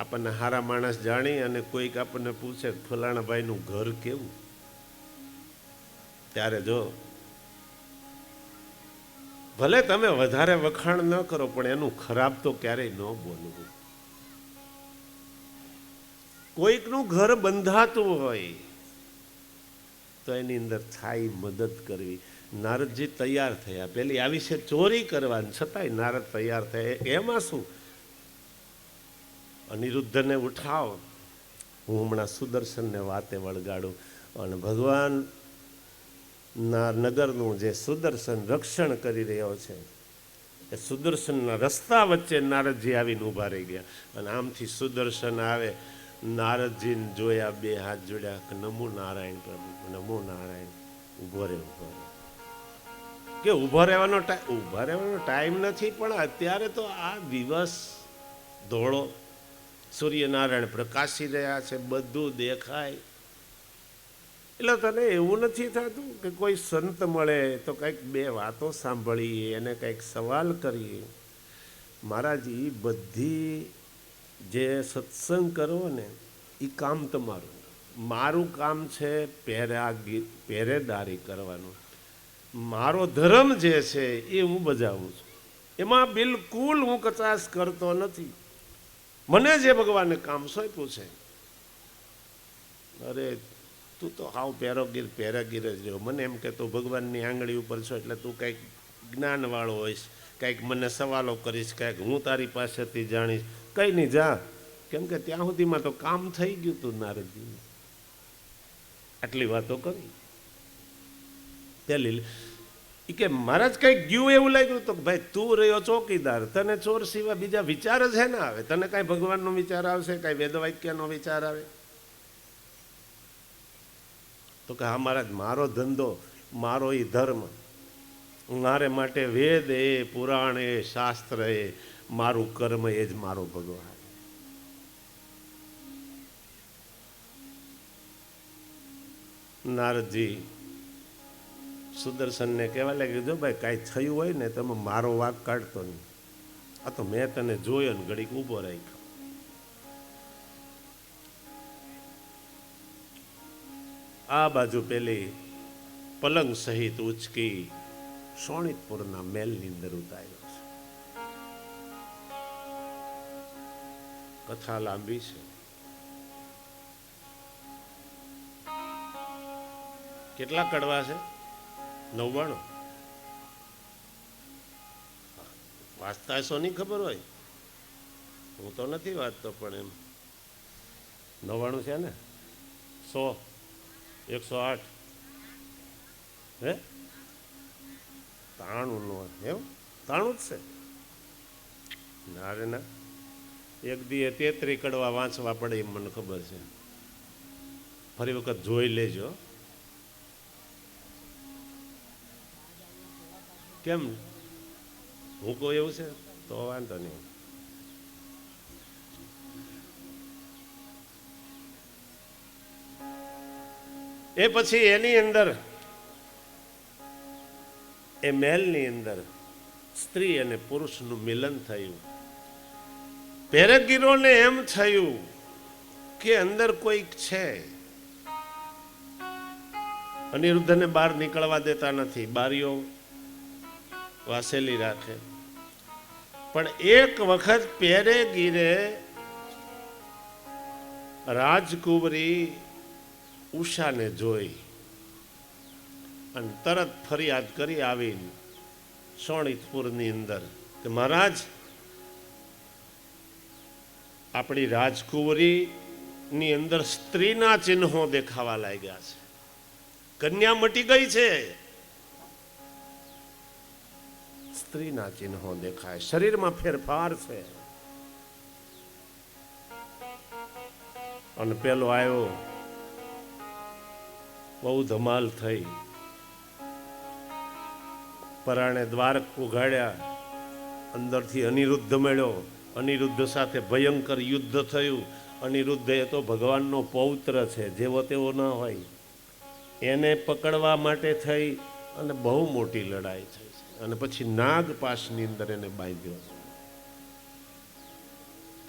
આપણને હારા માણસ જાણી અને કોઈક આપણને પૂછે ફલાણા ભાઈનું ઘર કેવું, ત્યારે જો ભલે તમે વધારે વખાણ ન કરો પણ એનું ખરાબ તો ક્યારેય ન બોલવું. કોઈકનું ઘર બંધાતું હોય તો એની અંદર થાય મદદ કરવી. નારદજી તૈયાર થયા, પેલી આવી છે ચોરી કરવાની, છતાંય નારદ તૈયાર થયા. એમાં શું? અનિરુદ્ધને ઉઠાવ, હું હમણાં સુદર્શનને વાતે વળગાડું. અને ભગવાન ના નગરનું જે સુદર્શન રક્ષણ કરી રહ્યો છે એ સુદર્શનના રસ્તા વચ્ચે નારદજી આવીને ઊભા રહી ગયા. અને આમથી સુદર્શન આવે, નારદજીને જોયા, બે હાથ જોડ્યા કે નમો નારાયણ પ્રભુ, નમો નારાયણ. ઊભો રહે, ઊભો રહે. કે ઊભો રહેવાનો ટાઈમ નથી, પણ અત્યારે તો આ દિવસ ધોળો, સૂર્યનારાયણ પ્રકાશી રહ્યા છે, બધું દેખાય. એટલે તને એવું નથી થતું કે કોઈ સંત મળે તો કંઈક બે વાતો સાંભળીએ, એને કંઈક સવાલ કરીએ? મહારાજ, એ બધી જે સત્સંગ કરો ને એ કામ તમારું. મારું કામ છે પહેરેદારી કરવાનું. મારો ધર્મ જે છે એ હું બજાવું છું, એમાં બિલકુલ હું કચાશ કરતો નથી. મને જે ભગવાને કામ સોંપ્યું છે, અરે તું તો હાવ પેરાગીર જ રહ્યો. મને એમ કે તું ભગવાનની આંગળી ઉપર છો એટલે તું કંઈક જ્ઞાનવાળો હોઈશ, કંઈક મને સવાલો કરીશ, કંઈક હું તારી પાસેથી જાણીશ. કંઈ નહીં, જા. કેમ કે ત્યાં સુધીમાં તો કામ થઈ ગયું તું નારદજી. આટલી વાતો કરી પેલી કે મહારાજ કંઈક ગયું એવું લાગ્યું તો ભાઈ તું રહ્યો ચોકીદાર, તને ચોર સિવાય બીજા વિચાર જ હે ને આવે? તને કાંઈ ભગવાનનો વિચાર આવશે, કાંઈ વેદવાક્યનો વિચાર આવે? તો કે હા મહારાજ, મારો ધંધો, મારો એ ધર્મ, મારે માટે વેદ એ, પુરાણ એ, શાસ્ત્ર એ, મારું કર્મ એ જ મારો ભગવાન. નારદજી સુદર્શનને કહેવા લાગ્યું, જો ભાઈ કાંઈ થયું હોય ને તમે મારો વાંક કાઢતો નહીં. આ તો મેં તને જોયો ને ઘડીક ઊભો રાખ્યો. આ બાજુ પેલી પલંગ સહિત ઉચકી શોણિતપુરના મહેલની અંદર ઉતાર્યો છે. કથા લાંબી છે. કેટલા કડવા છે? 99. વાંચતા હશો નહીં ખબર હોય, હું તો નથી વાંચતો, પણ એમ 99 છે ને, 100, 108, હે 93 નો એમ 93 જ છે. ના રે ના, એક દીએ 33 કડવા વાંચવા પડે એમ મને ખબર છે. ફરી વખત જોઈ લેજો. કેમ હું કહું એવું છે તો વાંધો નહીં. એ પછી એની અંદર, એ મહેલની અંદર સ્ત્રી અને પુરુષનું મિલન થયું. પેરેગીરોને એમ થયું કે અંદર કોઈક છે. અનિરુદ્ધને બહાર નીકળવા દેતા નથી, બારીઓ વાસેલી રાખે. પણ એક વખત પેરેગીરે રાજકુંવરી ઉષાને જોઈ અને તરત ફરિયાદ કરી આવીને શોણિતપુરની અંદર કે મહારાજ, આપણી રાજકુંવરીની અંદર સ્ત્રીના ચિહ્નો દેખાવા લાગ્યા છે. કન્યા મટી ગઈ છે, સ્ત્રીના ચિહ્નો દેખાય, શરીરમાં ફેરફાર છે. અને પેલો આવ્યો, બહુ ધમાલ થઈ. પરાણે દ્વાર ઉઘાડ્યા, અંદરથી અનિરુદ્ધ મળ્યો. અનિરુદ્ધ સાથે ભયંકર યુદ્ધ થયું. અનિરુદ્ધ એ તો ભગવાનનો પૌત્ર છે, જેવો તેવો ન હોય. એને પકડવા માટે થઈ અને બહુ મોટી લડાઈ થઈ છે. અને પછી નાગ પાશની અંદર એને બાંધ્યો.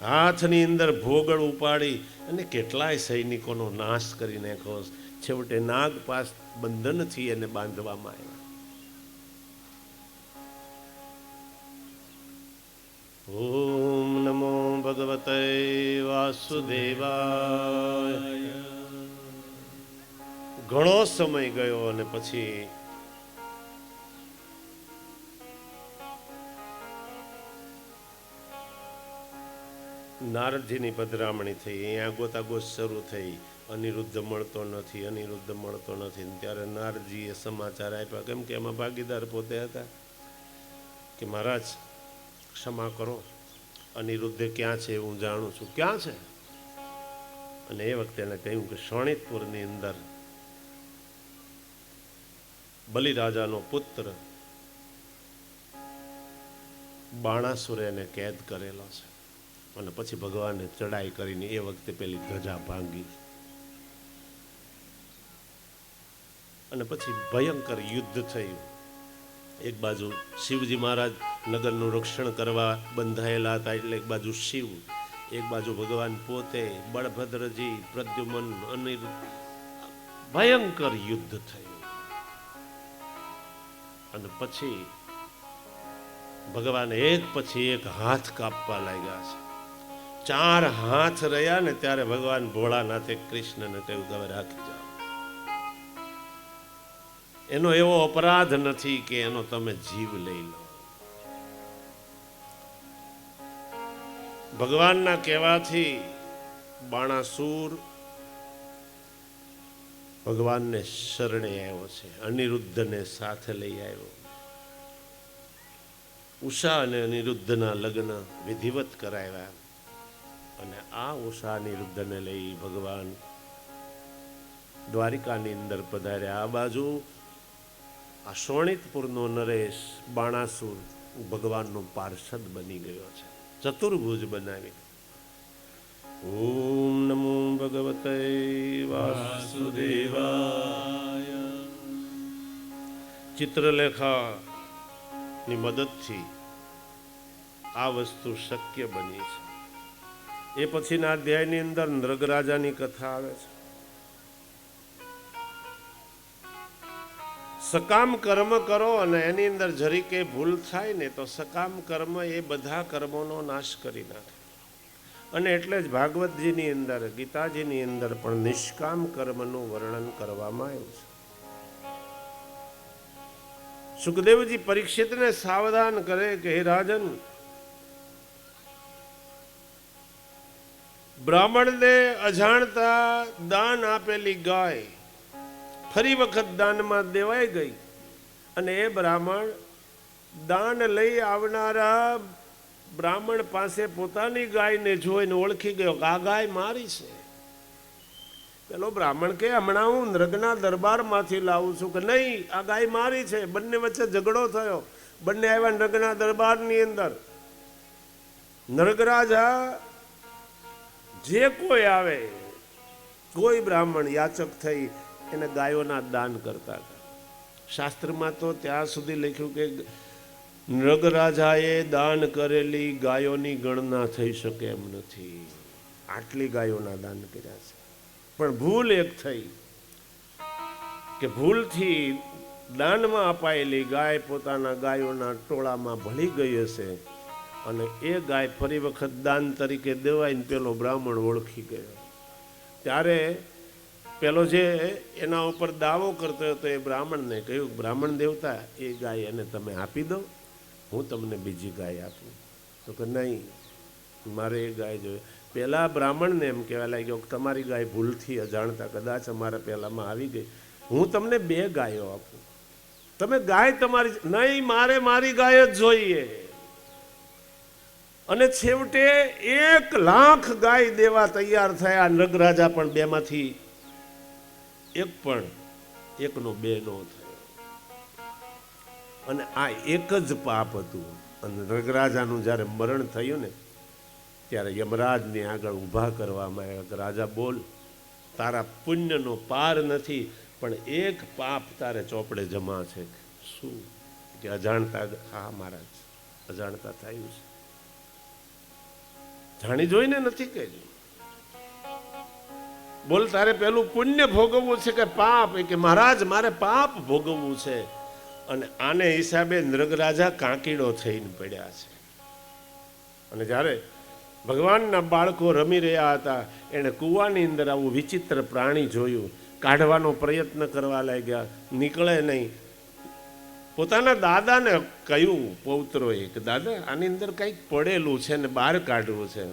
હાથની અંદર ભોગળ ઉપાડી અને કેટલાય સૈનિકોનો નાશ કરી નાખ્યો. છેવટે નાગપાસ બંધનથી એને બાંધવામાં આવ્યા. ઓમ નમો ભગવતે વાસુદેવાય. ઘણો સમય ગયો અને પછી નારદજીની પધરામણી થઈ. અહીંયા ગોતાગોત શરૂ થઈ. અનિરુદ્ધ મળતો નથી, અનિરુદ્ધ મળતો નથી. ત્યારે નારદજીએ સમાચાર આપ્યા, કેમ કે એમાં ભાગીદાર પોતે હતા, કે મહારાજ ક્ષમા કરો, અનિરુદ્ધ ક્યાં છે હું જાણું છું. ક્યાં છે? અને એ વખતે એને કહ્યું કે શોણિતપુરની અંદર બલિરાજાનો પુત્ર બાણાસુરે એને કેદ કરેલો છે. અને પછી ભગવાને ચડાઈ કરીને એ વખતે પેલી ધજા ભાંગી અને પછી ભયંકર યુદ્ધ થયું. એક બાજુ શિવજી મહારાજ નગરનું રક્ષણ કરવા બંધાયેલા હતા, એટલે એક બાજુ શિવ, એક બાજુ ભગવાન પોતે, બળભદ્રજી, પ્રદ્યુમન, અનિરુદ્ધ. ભયંકર યુદ્ધ થયું. અને પછી ભગવાન એક પછી એક હાથ કાપવા લાગ્યા છે. 4 હાથ રહ્યા ને ત્યારે ભગવાન ભોળાનાથે કૃષ્ણને કહ્યું કે હવે રાખી જાઓ. એનો એવો અપરાધ નથી કે એનો તમે જીવ લઈ લો. ભગવાનના કહેવાથી બાણાસુર ભગવાનને શરણે આવ્યો છે. અનિરુદ્ધને સાથે લઈ આવ્યો. ઉષા અને અનિરુદ્ધના લગ્ન વિધિવત કરાવ્યા. અને આ ઉષા અનિરુદ્ધને લઈ ભગવાન દ્વારિકાની અંદર પધાર્યા. આ બાજુ આ શોણિતપુરનો નરેશ બાણાસુર ભગવાનનો પાર્ષદ બની ગયો છે, ચતુર્ભુજ બનાવી. ઓમ નમો ભગવતે વાસુદેવાય. ચિત્રલેખાની મદદથી આ વસ્તુ શક્ય બની છે. એ પછીના અધ્યાયની અંદર નૃગરાજાની કથા આવે છે. સકામ કર્મ કરો અને એની અંદર જરીકે ભૂલ થાય ને તો સકામ કર્મ એ બધા કર્મોનો નાશ કરી નાખે. અને એટલે જ ભાગવતજીની અંદર, ગીતાજીની અંદર પણ નિષ્કામ કર્મનું વર્ણન કરવામાં આવ્યું છે. સુખદેવજી પરીક્ષિતને સાવધાન કરે કે હે રાજન, બ્રાહ્મણને અજાણતા દાન આપેલી ગાય ફરી વખત દાનમાં દેવાઈ ગઈ. અને એ બ્રાહ્મણ દાન લઈ આવનારા બ્રાહ્મણ પાસે પોતાની ગાયને જોઈને ઓળખી ગયો કે આ ગાય મારી છે. પેલો બ્રાહ્મણ કે હમણાં હું નૃગના દરબારમાંથી લાવું છું. કે નહીં, આ ગાય મારી છે. બંને વચ્ચે ઝઘડો થયો. બંને આવ્યા નૃગના દરબારની અંદર. નૃગરાજા જે કોઈ આવે, કોઈ બ્રાહ્મણ યાચક થઈ એને ગાયોના દાન કરતા હતા. શાસ્ત્રમાં તો ત્યાં સુધી લખ્યું કે નૃગરાજાએ દાન કરેલી ગાયોની ગણના થઈ શકે એમ નથી. આટલી ગાયોના દાન કર્યા છે. પણ ભૂલ એક થઈ કે ભૂલથી દાનમાં અપાયેલી ગાય પોતાના ગાયોના ટોળામાં ભળી ગઈ હશે. અને એ ગાય ફરી વખત દાન તરીકે દેવાઈને પેલો બ્રાહ્મણ ઓળખી ગયો. ત્યારે પેલો જે એના ઉપર દાવો કરતો હતો એ બ્રાહ્મણને કહ્યું, બ્રાહ્મણ દેવતા, એ ગાય એને તમે આપી દો, હું તમને બીજી ગાય આપું. તો કે નહીં, મારે એ ગાય જોઈએ. પેલા બ્રાહ્મણને એમ કહેવા લાગ્યો કે તમારી ગાય ભૂલથી અજાણતા કદાચ અમારા પહેલામાં આવી ગઈ, હું તમને 2 ગાયો આપું. તમે ગાય તમારી, નહીં, મારે મારી ગાય જ જોઈએ. અને છેવટે 1 લાખ ગાય દેવા તૈયાર થયા. નૃગરાજા પણ 2 માંથી એકનો 2 નો થયો. અને આ એક જ પાપ હતું. અને નૃગરાજાનું જ્યારે મરણ થયું ને ત્યારે યમરાજની આગળ ઊભા કરવામાં આવ્યા કે રાજા બોલ, તારા પુણ્યનો પાર નથી, પણ એક પાપ તારે ચોપડે જમા છે. શું? કે અજાણતા. હા મહારાજ, અજાણતા થયું છે. જાણી જોઈને નથી કહ્યું. બોલ તારે પેલું પુણ્ય ભોગવવું છે કે પાપ? કે મહારાજ મારે પાપ ભોગવવું છે. અને આને હિસાબે નૃગરાજા કાંકીડો થઈને પડ્યા છે. અને જ્યારે ભગવાનના બાળકો રમી રહ્યા હતા, એણે કૂવાની અંદર આવું વિચિત્ર પ્રાણી જોયું, કાઢવાનો પ્રયત્ન કરવા લાગ્યા, નીકળે નહીં. પોતાના દાદાને કહ્યું પૌત્રોએ કે દાદા આની અંદર કંઈક પડેલું છે ને બહાર કાઢવું છે.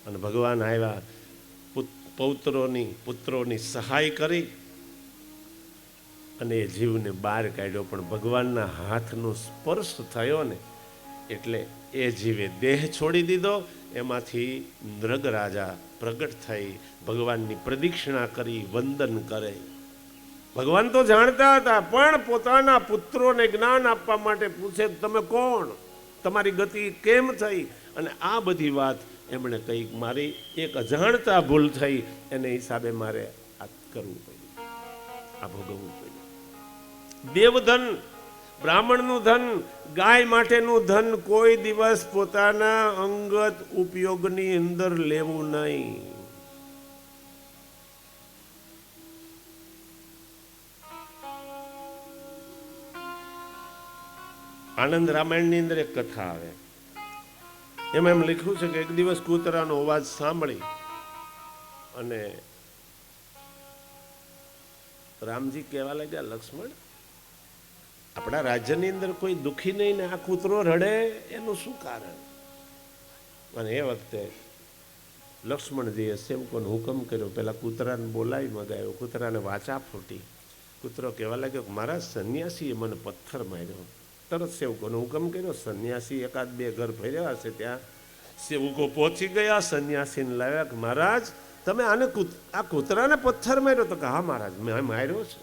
અને ભગવાન આવ્યા, પુત્રોની સહાય કરી અને એ જીવને બહાર કાઢ્યો. પણ ભગવાનના હાથનો સ્પર્શ થયો ને એટલે એ જીવે દેહ છોડી દીધો. એમાંથી નૃગરાજા પ્રગટ થઈ, ભગવાનની પ્રદક્ષિણા કરી, વંદન કરે. ભગવાન તો જાણતા હતા, પણ પોતાના પુત્રોને જ્ઞાન આપવા માટે પૂછે, તમે કોણ, તમારી ગતિ કેમ થઈ? અને આ બધી વાત એમણે કહી, મારી એક અજાણતા ભૂલ થઈ, એને હિસાબે મારે આ કરવું પડ્યું, આ ભોગવવું પડ્યું. દેવધન, બ્રાહ્મણનું ધન, ગાય માટેનું ધન કોઈ દિવસ પોતાના અંગત ઉપયોગની અંદર લેવું નહીં. આનંદ રામાયણની અંદર એક કથા આવે, એમાં એમ લખ્યું છે કે એક દિવસ કૂતરાનો અવાજ સાંભળી અને રામજી કહેવા લાગ્યા, લક્ષ્મણ, આપણા રાજ્યની અંદર કોઈ દુઃખી નહીં ને આ કૂતરો રડે એનું શું કારણ? અને એ વખતે લક્ષ્મણજીએ સેવકોને હુકમ કર્યો, પેલા કૂતરાને બોલાવી મગાવ્યો, કૂતરાને વાચા ફૂટી. કૂતરો કહેવા લાગ્યો કે મારા સંન્યાસીએ મને પથ્થર માર્યો. તરત સેવકોને હુકમ કર્યો, સંન્યાસી એકાદ બે ઘર ફર્યા હશે, ત્યાં સેવકો પહોંચી ગયા, સંન્યાસીને લાવ્યા કે મહારાજ તમે આને આ કૂતરાને પથ્થર માર્યો? તો કે હા મહારાજ મેં માર્યો છે.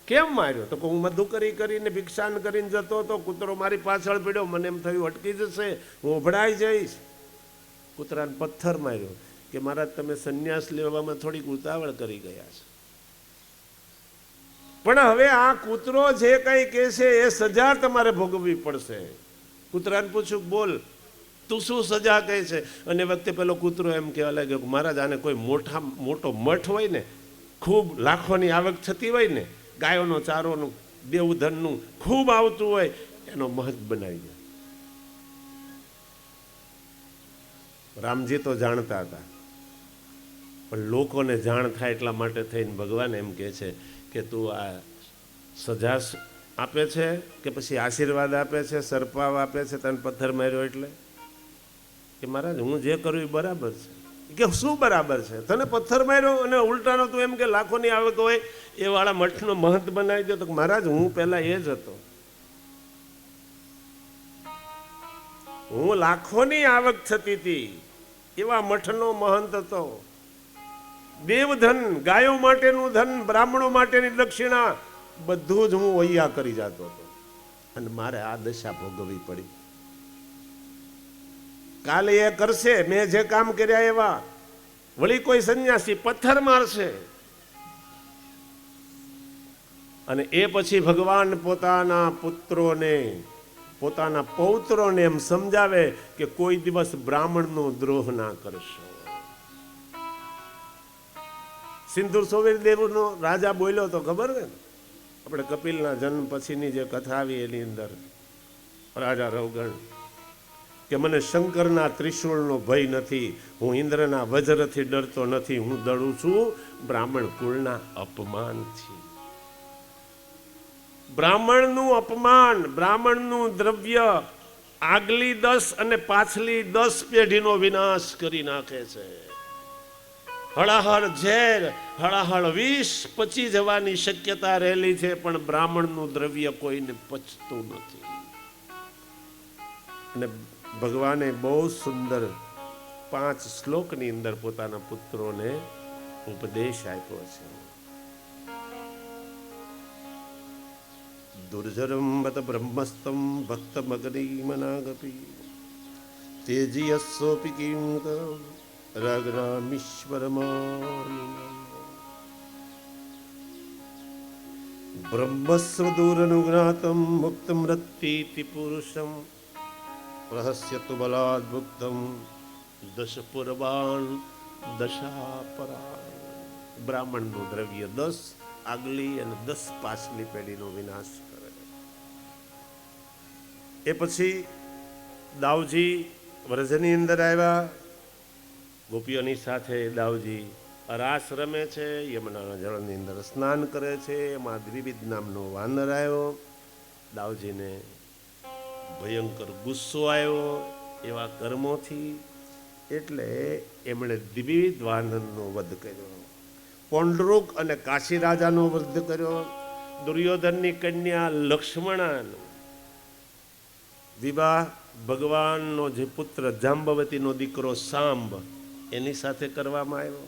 કેમ માર્યો? તો હું મધુ કરીને ભિક્ષાન કરીને જતો તો કૂતરો મારી પાછળ પડ્યો, મને એમ થયું અટકી જશે, હું ઉભડાઈ જઈશ, કૂતરાને પથ્થર માર્યો. કે મહારાજ તમે સંન્યાસ લેવામાં થોડીક ઉતાવળ કરી ગયા છે, પણ હવે આ કૂતરો જે કઈ કહે છે એ સજા તમારે ભોગવવી પડશે. કૂતરાને પૂછ્યું, બોલ તું શું સજા કહે છે? અને વખતે પેલો કૂતરો એમ કહેવા લાગ્યો કે મહારાજ આને કોઈ મોટો મઠ હોય ને, ખૂબ લાખોની આવક થતી હોય ને, ગાયોનો ચારોનું દેવધનનું ખૂબ આવતું હોય, એનો મહત બનાવી દે. રામજી તો જાણતા હતા, પણ લોકોને જાણ થાય એટલા માટે થઈને ભગવાન એમ કહે છે કે તું આ સજા આપે છે કે પછી આશીર્વાદ આપે છે, સરપાવ આપે છે, તને પથ્થર માર્યો એટલે? કે મહારાજ હું જે કરું એ બરાબર છે. કે શું બરાબર છે? તને પથ્થર માર્યો અને ઉલટાનો તું એમ કે લાખોની આવક હોય એ વાળા મઠનો મહંત બનાવી દો. તો મહારાજ હું પહેલા એ જ હતો, હું લાખોની આવક થતી હતી એવા મઠનો મહંત હતો. દેવધન, ગાયો માટેનું ધન, બ્રાહ્મણો માટેની દક્ષિણા બધું જ હું વૈયા કરી જતો હતો અને મારે આ દશા ભોગવવી પડી. કાલે એ કરશે મેં જે કામ કર્યા એવા, વળી કોઈ સંન્યાસી પથ્થર મારશે. અને એ પછી ભગવાન પોતાના પુત્રોને, પોતાના પૌત્રોને એમ સમજાવે કે કોઈ દિવસ બ્રાહ્મણનો દ્રોહ ના કરશો. સિંધુ સોવીર દેવનો રાજા બોલ્યો તો ખબર ને, આપણે કપિલના જન્મ પછીની જે કથા આવી એની અંદર રાજા રવગણ કે મને શંકરના ત્રિશૂળનો ભય નથી, હું ઇન્દ્રના વજ્રથી ડરતો નથી, હું ડરું છું બ્રાહ્મણ કુળના અપમાનથી. બ્રાહ્મણનું અપમાન, બ્રાહ્મણનું દ્રવ્ય આગલી 10 અને પાછલી 10 પેઢીનો વિનાશ કરી નાખે છે. હળાહળ ઝેર, હળાહળ વિષ પચી જવાની શક્યતા રહેલી છે, પણ બ્રાહ્મણનું દ્રવ્ય કોઈને પચતું નથી. અને ભગવાને બહુ સુંદર 5 શ્લોકની અંદર પોતાના પુત્રોને ઉપદેશ આપ્યો છે. દુર્જરમ બત બ્રહ્મસ્તમ ભક્તમગ્નિમનાગપી તેજીયસ્સોપી કિંક રગ્રામીશ્વરમાનિ બ્રહ્મસ્વ દૂરનુગ્નાતમ મુક્તમૃત્તિતિ પુરુષમ રહસ્ય તુ બલાદ ભુક્તમ દશ પૂર્વાન દશાપરા. બ્રાહ્મણનું દ્રવ્ય 10 આગલી અને 10 પાછલી પેઢીનો વિનાશ કરે. એ પછી દાઉજી વ્રજની અંદર આવ્યા. ગોપીઓની સાથે દાઉજી રાસ રમે છે, યમુનાના જળની અંદર સ્નાન કરે છે. એમાં દ્વિવિધ નામનો વાનર આવ્યો. દાઉજીને ભયંકર ગુસ્સો આવ્યો એવા કર્મોથી, એટલે એમણે દ્વિવિધ વાનરનો વધ કર્યો. પૌંડરૂક અને કાશી રાજાનો વધ કર્યો. દુર્યોધનની કન્યા લક્ષ્મણાનો વિવાહ ભગવાનનો જે પુત્ર જાંબવતીનો દીકરો સાંબ એની સાથે કરવામાં આવ્યો.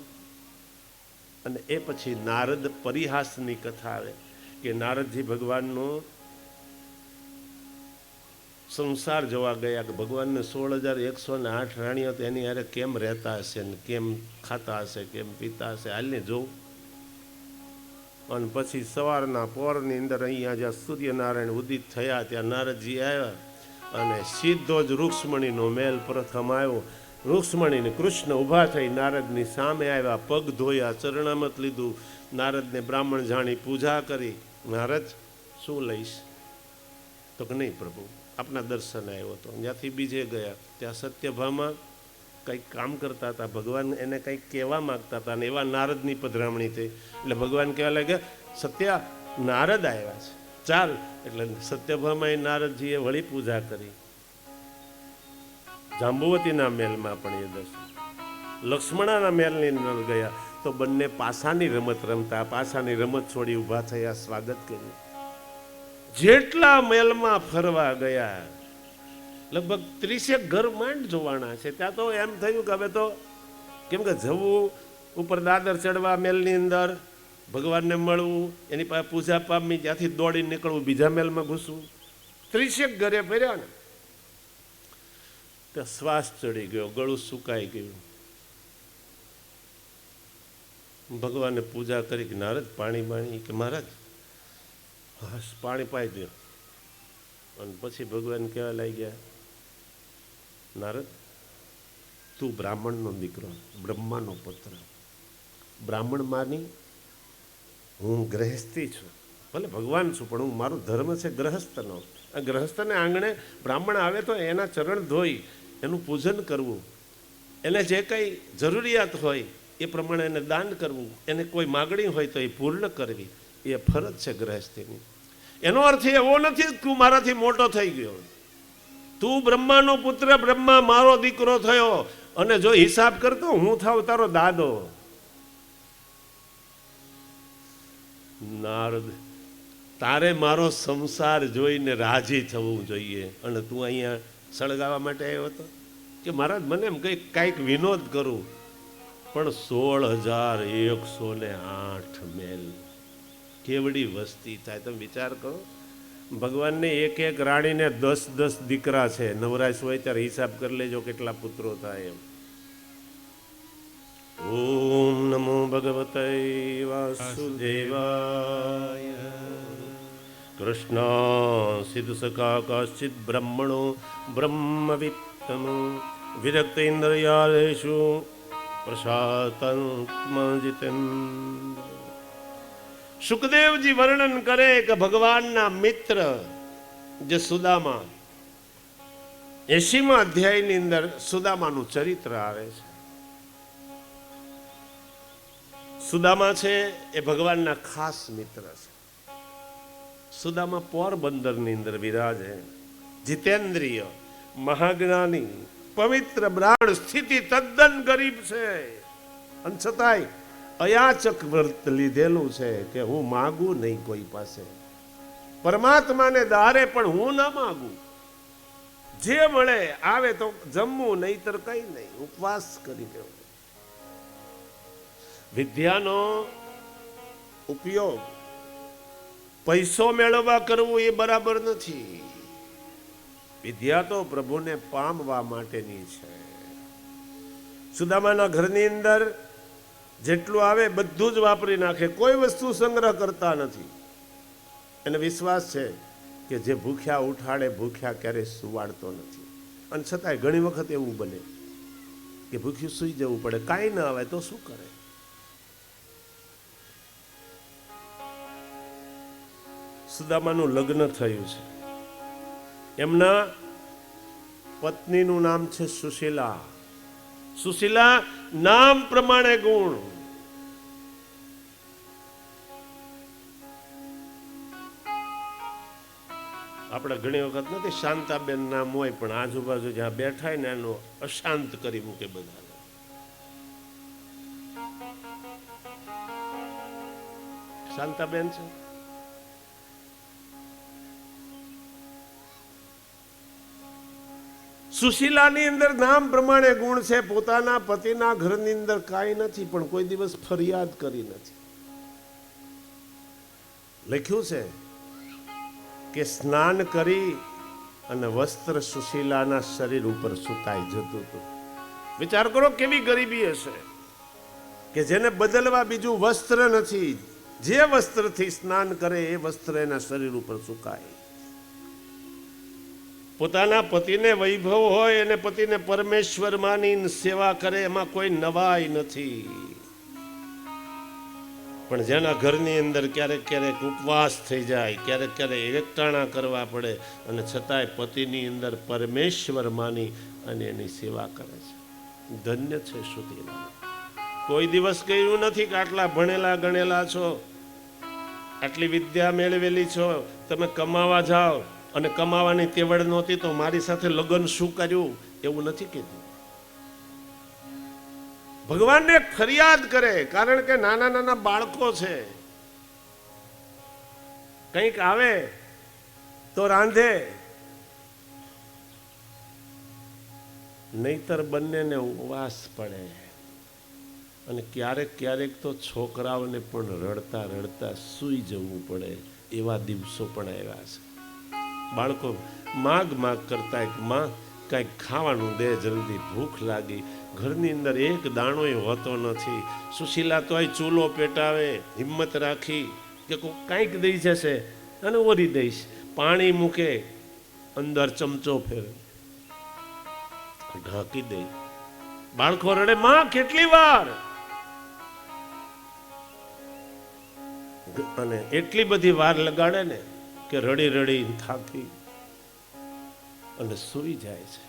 અને એ પછી નારદ પરિહાસની કથા આવે કે નારદજી ભગવાનનો સંસાર જોવા ગયા કે ભગવાનને 16,108 રાણીઓ તો એની હારે કેમ રહેતા હશે ને કેમ ખાતા હશે, કેમ પીતા હશે, હાલને જોવું. અને પછી સવારના પોરની અંદર અહીંયા જ્યાં સૂર્યનારાયણ ઉદિત થયા ત્યાં નારદજી આવ્યા અને સીધો જ રૂક્ષ્મણીનો મેલ પ્રથમ આવ્યો. રૂક્ષ્મણીને કૃષ્ણ ઊભા થઈ નારદની સામે આવ્યા, પગ ધોયા, ચરણામત લીધું. નારદને બ્રાહ્મણ જાણી પૂજા કરી. નારદ શું લઈશ? તો કે નહીં પ્રભુ, આપના દર્શન આવ્યો હતો. જ્યાંથી બીજે ગયા ત્યાં સત્યભામા કંઈક કામ કરતા હતા, ભગવાન એને કંઈક કહેવા માગતા હતા, અને એવા નારદની પધરામણી થઈ. એટલે ભગવાન કહેવા લાગ્યા, સત્યા નારદ આવ્યા છે, ચાલ. એટલે સત્યભામાએ નારદજીએ વળી પૂજા કરી. જાંબુવતીના મેલમાં પણ એ દર્શન. લક્ષ્મણાના મેલની અંદર ગયા તો બંને પાસાની રમત રમતા, પાસાની રમત છોડી ઊભા થયા, સ્વાગત કર્યું. જેટલા મેલમાં ફરવા ગયા લગભગ 30 ઘર માંડ જોવાના છે. ત્યાં તો એમ થયું કે હવે તો કેમ કે જવું ઉપર દાદર ચડવા મેલની અંદર, ભગવાનને મળવું, એની પાસે પૂજા પામવી, ત્યાંથી દોડીને નીકળવું, બીજા મેલમાં ઘૂસવું. 30 ઘરે ફર્યા ને ત્યાં શ્વાસ ચડી ગયો, ગળું સુકાઈ ગયું. ભગવાનને પૂજા કરી કે નારદ પાણી બાણી, કે મહારાજ હા પાણી પાઈ દો. અને પછી ભગવાન કહેવા લાગ્યા, નારદ તું બ્રાહ્મણનો દીકરો, બ્રહ્માનો પુત્ર. બ્રાહ્મણ માની હું ગ્રહસ્થી છું, ભલે ભગવાન છું પણ હું મારો ધર્મ છે ગ્રહસ્થનો. આ ગ્રહસ્થને આંગણે બ્રાહ્મણ આવે તો એના ચરણ ધોઈ એનું પૂજન કરવું, એને જે કંઈ જરૂરિયાત હોય એ પ્રમાણે એને દાન કરવું, એને કોઈ માગણી હોય તો એ પૂર્ણ કરવી, એ ફરજ છે ગ્રહસ્થીની. એનો અર્થ એવો નથી તું મારાથી મોટો થઈ ગયો, તું બ્રહ્માનો પુત્ર, બ્રહ્મા મારો દીકરો થયો, અને જો હિસાબ કરતો હું થાવ તારો દાદો. નારદ તારે મારો સંસાર જોઈને રાજી થવું જોઈએ, અને તું અહીંયા સળગાવવા માટે આવ્યો હતો કે મહારાજ મને એમ કંઈક વિનોદ કરું, પણ 16,108 મેલ કેવડી વસ્તી થાય. તમે વિચાર કરો, ભગવાનને એક એક રાણીને 10 દીકરા છે. નવરાશ હોય ત્યારે હિસાબ કરી લેજો કેટલા પુત્રો થાય એમ. ઓમ નમો ભગવતે વાસુદેવાય. કૃષ્ણ સિદ્ધ સખા કશ્ચિત બ્રહ્મણો બ્રહ્મવિત્તમ વિરક્ત ઇન્દ્રિયાલેષુ પ્રશાંતમજિતેન્દ્ર. સુખદેવજી વર્ણન કરે કે ભગવાનના મિત્ર જે સુદામા, 80મા અધ્યાયની અંદર સુદામાનું ચરિત્ર આવે છે. સુદામા છે એ ભગવાનના ખાસ મિત્ર છે. સુદામા પોરબંદરની અંદર વિરાજે, જીતેન્દ્રિય, મહાજ્ઞાની, પવિત્ર, બ્રાહ્મણ, સ્થિતિ તદ્દન ગરીબ છે, અને છતાંય અયાચક વ્રત લીધેલું છે કે હું માગું નહીં કોઈ પાસે, પરમાત્માને દારે પણ હું ના માગું, જે મળે આવે તો જમવું, નહીતર કઈ નહીં, ઉપવાસ કરી દેવો. વિદ્યાનો ઉપયોગ પૈસો મેળવવા કરવું એ બરાબર નથી. વિદ્યા તો પ્રભુને પામવા માટેની છે. સુદામાના ઘરની અંદર જેટલું આવે બધું જ વાપરી નાખે, કોઈ વસ્તુ સંગ્રહ કરતા નથી. એને વિશ્વાસ છે કે જે ભૂખ્યા ઉઠાડે ભૂખ્યા ક્યારેય સુવાડતો નથી. અને છતાંય ઘણી વખત એવું બને કે ભૂખ્યું સૂઈ જવું પડે, કાંઈ ન આવે તો શું કરે. સુદામાનું લગ્ન થયું છે, એમના પત્નીનું નામ છે સુશીલા. સુશીલા નામ પ્રમાણે ગુણ. આપણે ઘણી વખત નથી શાંતાબેન નામ હોય, પણ આજુબાજુ જ્યાં બેઠા ને એનું અશાંત કરી મૂકે બધા. શાંતાબેન છે. સુશીલાની અંદર નામ પ્રમાણે ગુણ છે. પોતાના પતિના ઘરની અંદર કાંઈ નથી, પણ કોઈ દિવસ ફરિયાદ કરી નથી. લખ્યું છે કે સ્નાન કરી અને વસ્ત્ર સુશીલાના શરીર ઉપર સુકાઈ જતું હતું. વિચાર કરો કેવી ગરીબી હશે કે જેને બદલવા બીજું વસ્ત્ર નથી. જે વસ્ત્રથી સ્નાન કરે એ વસ્ત્ર એના શરીર ઉપર સુકાય. પોતાના પતિને વૈભવ હોય અને પતિને પરમેશ્વર માની સેવા કરે, એમાં કોઈ નવાઈ નથી. પણ જેના ઘરની અંદર ક્યારેક ક્યારેક ઉપવાસ થઈ જાય, ક્યારેક ક્યારેક એકટાણા કરવા પડે, અને છતાંય પતિની અંદર પરમેશ્વર માની અને એની સેવા કરે છે. ધન્ય છે સુશીલા. કોઈ દિવસ કહ્યું નથી કે આટલા ભણેલા ગણેલા છો, આટલી વિદ્યા મેળવેલી છો, તમે કમાવા જાઓ અને કમાવાની તેવડ નહોતી તો મારી સાથે લગ્ન શું કર્યું, એવું નથી કીધું. ભગવાનને ફરિયાદ કરે, કારણ કે નાના નાના બાળકો છે, કંઈક આવે તો રાંધે, નહીતર બંનેને ઉપવાસ પડે. અને ક્યારેક ક્યારેક તો છોકરાઓને પણ રડતા રડતા સૂઈ જવું પડે, એવા દિવસો પણ આવ્યા છે. બાળકો માગ કરતા, એક માં કાંઈક ખાવાનું દે, જલ્દી ભૂખ લાગી. ઘરની અંદર એક દાણોય હોતો નથી. સુશીલા તો અહીં ચૂલો પેટાવે, હિંમત રાખી કે કાંઈક દઈ જશે અને ઓરી દઈશ. પાણી મૂકે, અંદર ચમચો ફેરે, ઢાંકી દે. બાળકો રડે, માં કેટલી વાર? અને એટલી બધી વાર લગાડે ને કે રડી રડી થાકી અને સૂઈ જાય છે.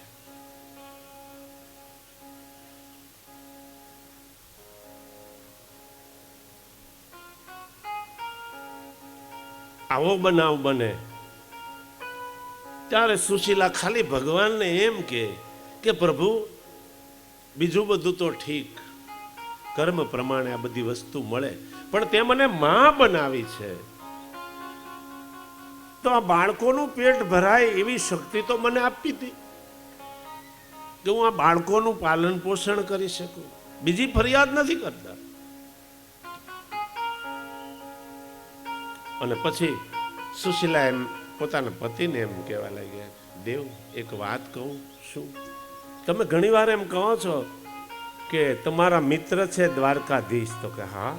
આવો બનાવ બને ત્યારે સુશીલા ખાલી ભગવાનને એમ કે પ્રભુ, બીજું બધું તો ઠીક, કર્મ પ્રમાણે આ બધી વસ્તુ મળે, પણ તે મને માં બનાવી છે, તો આ બાળકોનું પેટ ભરાય એવી શક્તિ તો મને આપી હતી કે હું આ બાળકોનું પાલન પોષણ કરી શકું. બીજી ફરિયાદ નથી કરતા. અને પછી સુશીલા એમ પોતાના પતિને એમ કહેવા લાગ્યા, દેવ એક વાત કહું. શું? તમે ઘણી વાર એમ કહો છો કે તમારા મિત્ર છે દ્વારકાધીશ. તો કે હા,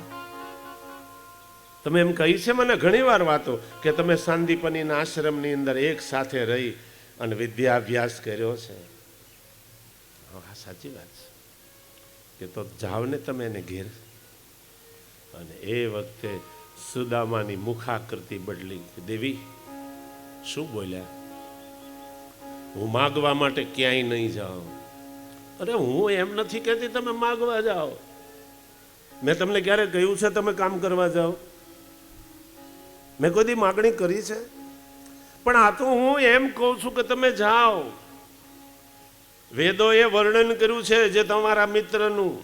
તમે એમ કહી છે મને ઘણી વાર વાતો કે તમે સાંદીપનીના આશ્રમની અંદર એક સાથે રહી અને વિદ્યાભ્યાસ કર્યો છે. હા, સાચી વાત છે કે તો જાઓ ને તમે એને ઘેર. અને એ વખતે સુદામાની મુખાકૃતિ બદલી. દેવી શું બોલ્યા? હું માગવા માટે ક્યાંય નહીં જાઉં. અરે હું એમ નથી કહેતી તમે માગવા જાઓ. મેં તમને ક્યારે કહ્યું છે તમે કામ કરવા જાઓ? મેં કોઈ દી માગણી કરી છે? પણ આ તો હું એમ કહું છું કે તમે જાઓ. વેદોએ વર્ણન કર્યું છે જે તમારા મિત્રનું.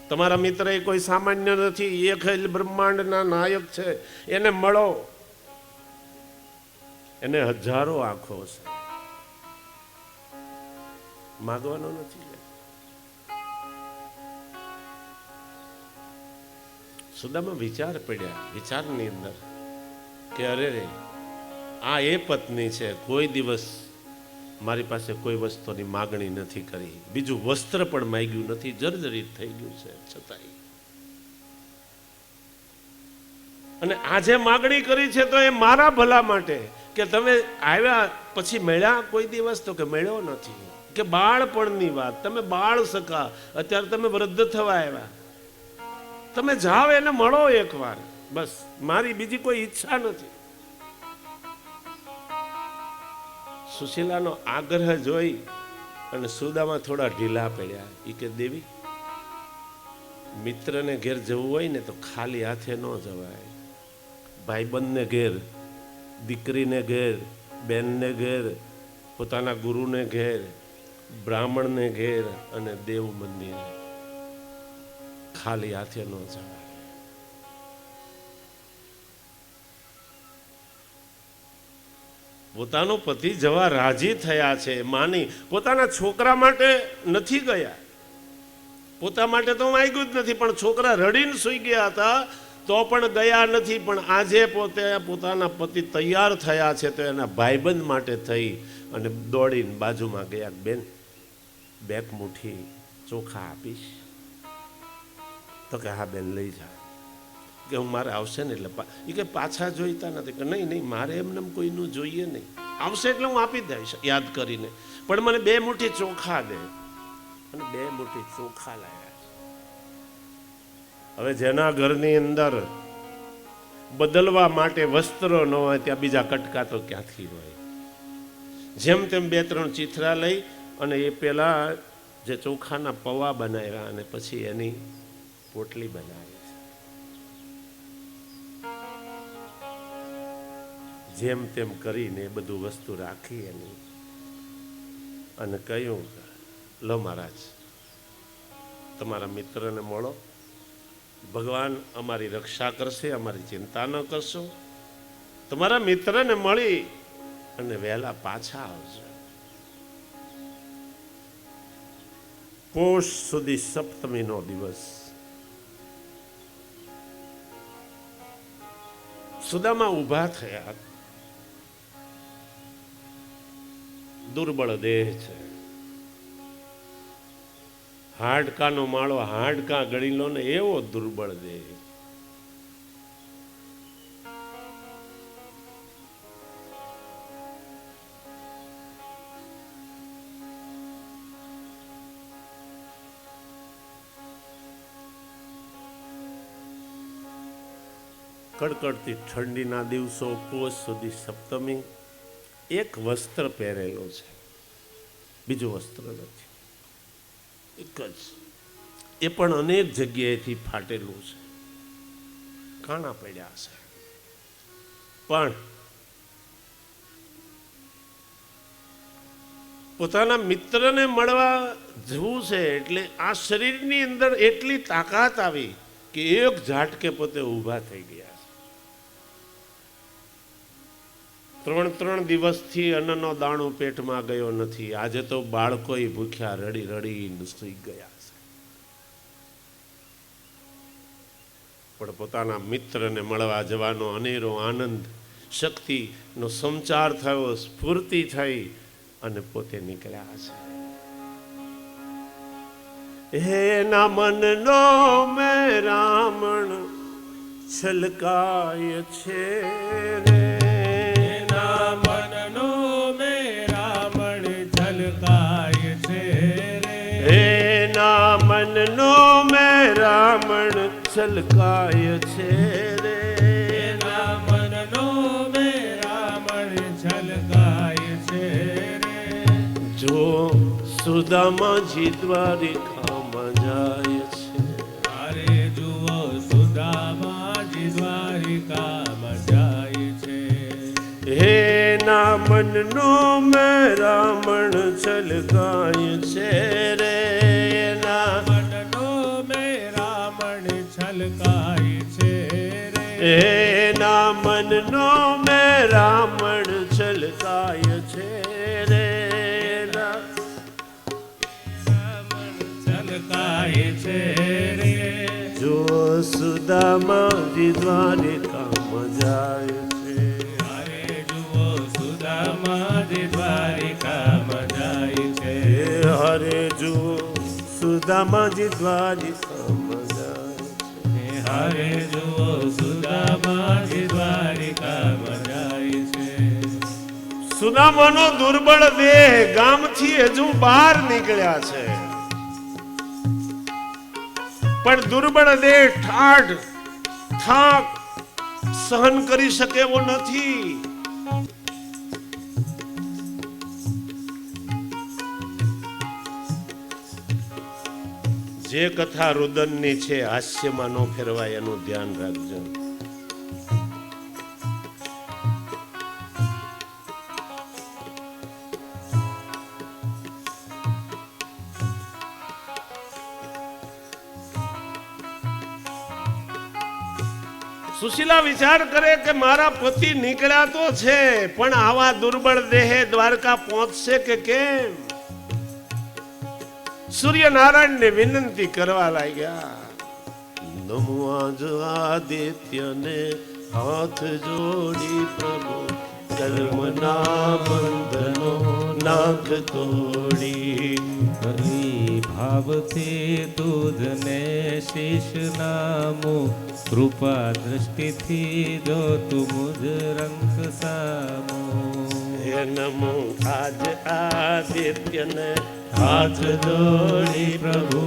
તમારા મિત્ર એ કોઈ સામાન્ય નથી, એ અખિલ બ્રહ્માંડના નાયક છે. એને મળો. એને હજારો આંખો છે, માગવાનો નથી. સુદામા વિચાર પડ્યા. વિચારની અંદર કે અરે રે, આ એ પત્ની છે, કોઈ દિવસ મારી પાસે કોઈ વસ્તુની માગણી નથી કરી, બીજું વસ્ત્ર પણ માંગ્યું નથી, જર્જરિત થઈ ગયું છે છતાંય. અને આજે માગણી કરી છે તો એ મારા ભલા માટે, કે તમે આવ્યા પછી મળ્યા કોઈ દિવસ? તો કે મળ્યો નથી. કે બાળપણની વાત, તમે બાળ સખા, અત્યારે તમે વૃદ્ધ થવા આવ્યા, તમે જાઓ એને મળો એકવાર, બસ મારી બીજી કોઈ ઈચ્છા નથી. સુશીલાનો આગ્રહ જોઈ અને સુદામા થોડા ઢીલા પડ્યા. એ કે દેવી, મિત્રને ઘેર જવું હોય ને તો ખાલી હાથે ન જવાય. ભાઈબંધને ઘેર, દીકરીને ઘેર, બેનને ઘેર, પોતાના ગુરુને ઘેર, બ્રાહ્મણને ઘેર અને દેવ મંદિરે ખાલી હાથે ન જવાય. પોતાનો પતિ જવા રાજી થયા છે માની, પોતાના છોકરા માટે નથી ગયા, પોતા માટે તો માંગ્યું જ નથી, પણ છોકરા રડીને સૂઈ ગયા હતા તો પણ ગયા નથી. પણ આજે પોતે પોતાના પતિ તૈયાર થયા છે તો એના ભાઈબંધ માટે થઈ અને દોડીને બાજુમાં ગયા. બેન, બેક મુઠ્ઠી ચોખા આપીશ? તો કે હા બેન, લઈ જા. કે હું મારે આવશે ને એટલે એ કે પાછા જોઈતા નથી. કે નહીં નહીં, મારે એમને કોઈનું જોઈએ નહીં, આવશે એટલે હું આપી દઈશ યાદ કરીને, પણ મને 2 મુઠ્ઠી ચોખા દે. અને 2 મુઠ્ઠી ચોખા લાવ્યા. હવે જેના ઘરની અંદર બદલવા માટે વસ્ત્રો ન હોય ત્યાં બીજા કટકા તો ક્યાંથી હોય? જેમ તેમ 2-3 ચીથરા લઈ અને એ પેલા જે ચોખાના પૌવા બનાવ્યા અને પછી એની પોટલી બનાવી. જેમ તેમ કરીને એ બધું વસ્તુ રાખી એની અને કહ્યું, લો મહારાજ, તમારા મિત્રને મળો, ભગવાન અમારી રક્ષા કરશે, અમારી ચિંતા ન કરશો. તમારા મિત્રને મળી અને વહેલા પાછા આવજો. પોષ સુધી સપ્તમીનો દિવસ સુદામા ઊભા થયા. દુર્બળ દેહ છે, હાડકાનો માળો હાડકા ગળી લો ને એવો દુર્બળ દેહ. કડકડતી ઠંડીના દિવસો, પોષ સુધી સપ્તમી. એક વસ્ત્ર પહેરેલું છે, બીજું વસ્ત્ર નથી, એક જ. એ પણ અનેક જગ્યાએથી ફાટેલું છે, કાણા પડ્યા છે. પણ પોતાના મિત્રને મળવા જવું છે એટલે આ શરીરની અંદર એટલી તાકાત આવી કે એક ઝાટકે પોતે ઊભા થઈ ગયા. 3 દિવસથી અન્નનો દાણો પેટમાં ગયો નથી. આજે તો બાળકોય ભૂખ્યા રડી રડીને સૂઈ ગયા છે. પણ પોતાના મિત્રને મળવા જવાનો અનેરો આનંદ, શક્તિનો સંચાર થયો, સ્ફૂર્તિ થઈ અને પોતે નીકળ્યા છે. હે ના મનનો મેં રામણ છલકાય છે રે, મનનો મેં રાવણ છલકાય છે રે. એના મનનો મેં રાવણ છલકાય છે રે. એના મનનો મેં રાવણ છલકાય છે રે. જો સુદામાજી દ્વારિકામાં જાય છે, અરે જુઓ સુદામાજી દ્વારિકામાં જાય છે. એના મનનો મેં રાવણ છલકાય છે રે. એના મનનો મેં રાવણ છલકાય છે રે. એના મનનો મેં રાવણ છલકાય છે રે. છલકાય છે રે. જો સુદામાજી દ્વારિકામાં જાય છે, સુદામાજી દ્વારિકામાં જાય છે. હરે જુઓ સુદામાજી દ્વારિકામાં જાય છે. હરે જુઓ સુદામાજી દ્વારિકામાં જાય છે. સુદામાનો દુર્બળ દેહ ગામથી હજુ બહાર નીકળ્યા છે, પણ દુર્બળ દેહ ઠાઠ થાક સહન કરી શકે એવો નથી. જે કથા રુદનની છે હાસ્યમાં નો ફેરવાય એનું ધ્યાન રાખજો. સુશીલા વિચાર કરે કે મારા પતિ નીકળ્યા તો છે, પણ આવા દુર્બળ દેહે દ્વારકા પહોંચશે કે કેમ? સૂર્યનારાયણને વિનંતી કરવા લાગ્યા. નમો આજ આદિત્યને હાથ જોડી પ્રભુ, કર્મના બંધનો નાગ તોડી. હરિ ભાવથી તુજને શીશ નામું, કૃપા દ્રષ્ટિથી જો તું મુજ રંગ સામો. હે નમો આજ આદિત્યને હાથ જોડી પ્રભુ,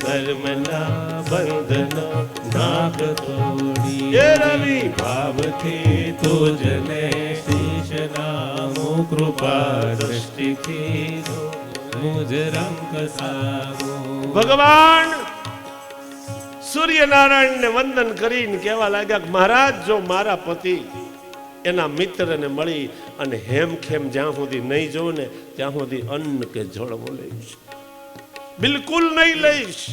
કર્મના બંધનો નાગ તોડી. હે રવિ ભાવથી તુજને શીશ નામું, કૃપા દ્રષ્ટિથી જો મુજ રંગ સામો. ભગવાન સૂર્યનારાયણને વંદન કરીને કહેવા લાગ્યા કે મહારાજ, જો મારા પતિ એના મિત્રને મળી અને હેમખેમ જ્યાં સુધી નહીં જોઉં ને ત્યાં સુધી અન્ન કે જળવો લઈશ, બિલકુલ નહીં લઈશ.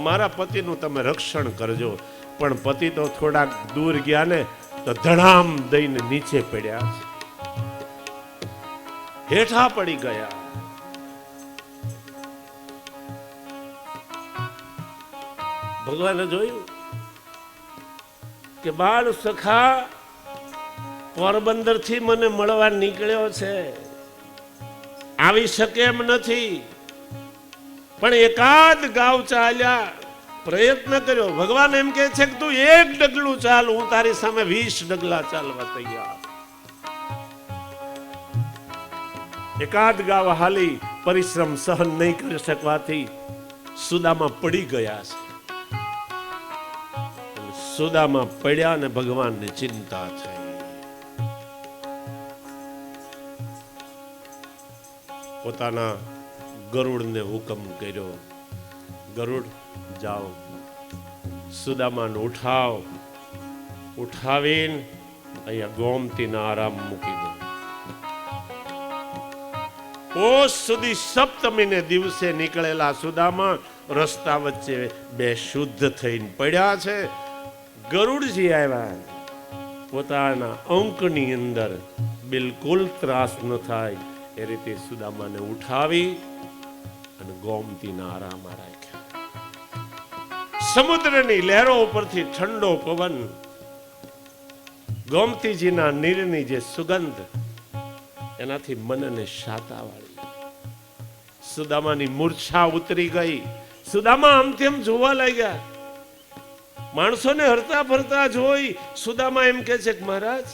મારા પતિનું તમે રક્ષણ કરજો. પણ પતિ તો થોડાક દૂર ગયા ને તો ધડામ દઈને નીચે પડ્યા, હેઠા પડી ગયા. ભગવાને જોયું કે બાળ સખા પોરબંદર થી મને મળવા નીકળ્યો છે, આવી શકે એમ નથી, પણ એકાદ ગાવ ચાલ્યા, પ્રયત્ન કર્યો. ભગવાન એમ કે છે કે તું એક ડગલું ચાલ, હું તારી સામે 20 ડગલા ચાલવા તૈયાર. એકાદ ગાવ હાલી પરિશ્રમ સહન નહીં કરી શકવાથી સુદામા પડી ગયા છે. સુદામા પડ્યા ને ભગવાનને ચિંતા થઈ. પોતાના ગરુડને હુકમ કર્યો, ગરુડ જાઓ, સુદામાને ઉઠાવ, ઉઠાવીને અહીંયા ગોમતીના આરામ મૂકી દો. પોષ સુધી સપ્તમીને દિવસે નીકળેલા સુદામા રસ્તા વચ્ચે બે શુદ્ધ થઈને પડ્યા છે. ગરુડજી આવ્યા, પોતાના અંકની અંદર બિલકુલ ત્રાસ ન થાય એ રીતે સુદામાને ઉઠાવી અને ગોમતીના આરામમાં રાખ્યા. સમુદ્રની લહેરો ઉપરથી ઠંડો પવન, ગોમતીજીના નીરની જે સુગંધ, એનાથી મનને શાતા વાળી. સુદામાની મૂર્છા ઉતરી ગઈ. સુદામા આમ તેમ જોવા લાગ્યા. માણસોને હરતા ફરતા જોઈ સુદામા એમ કે છે કે મહારાજ,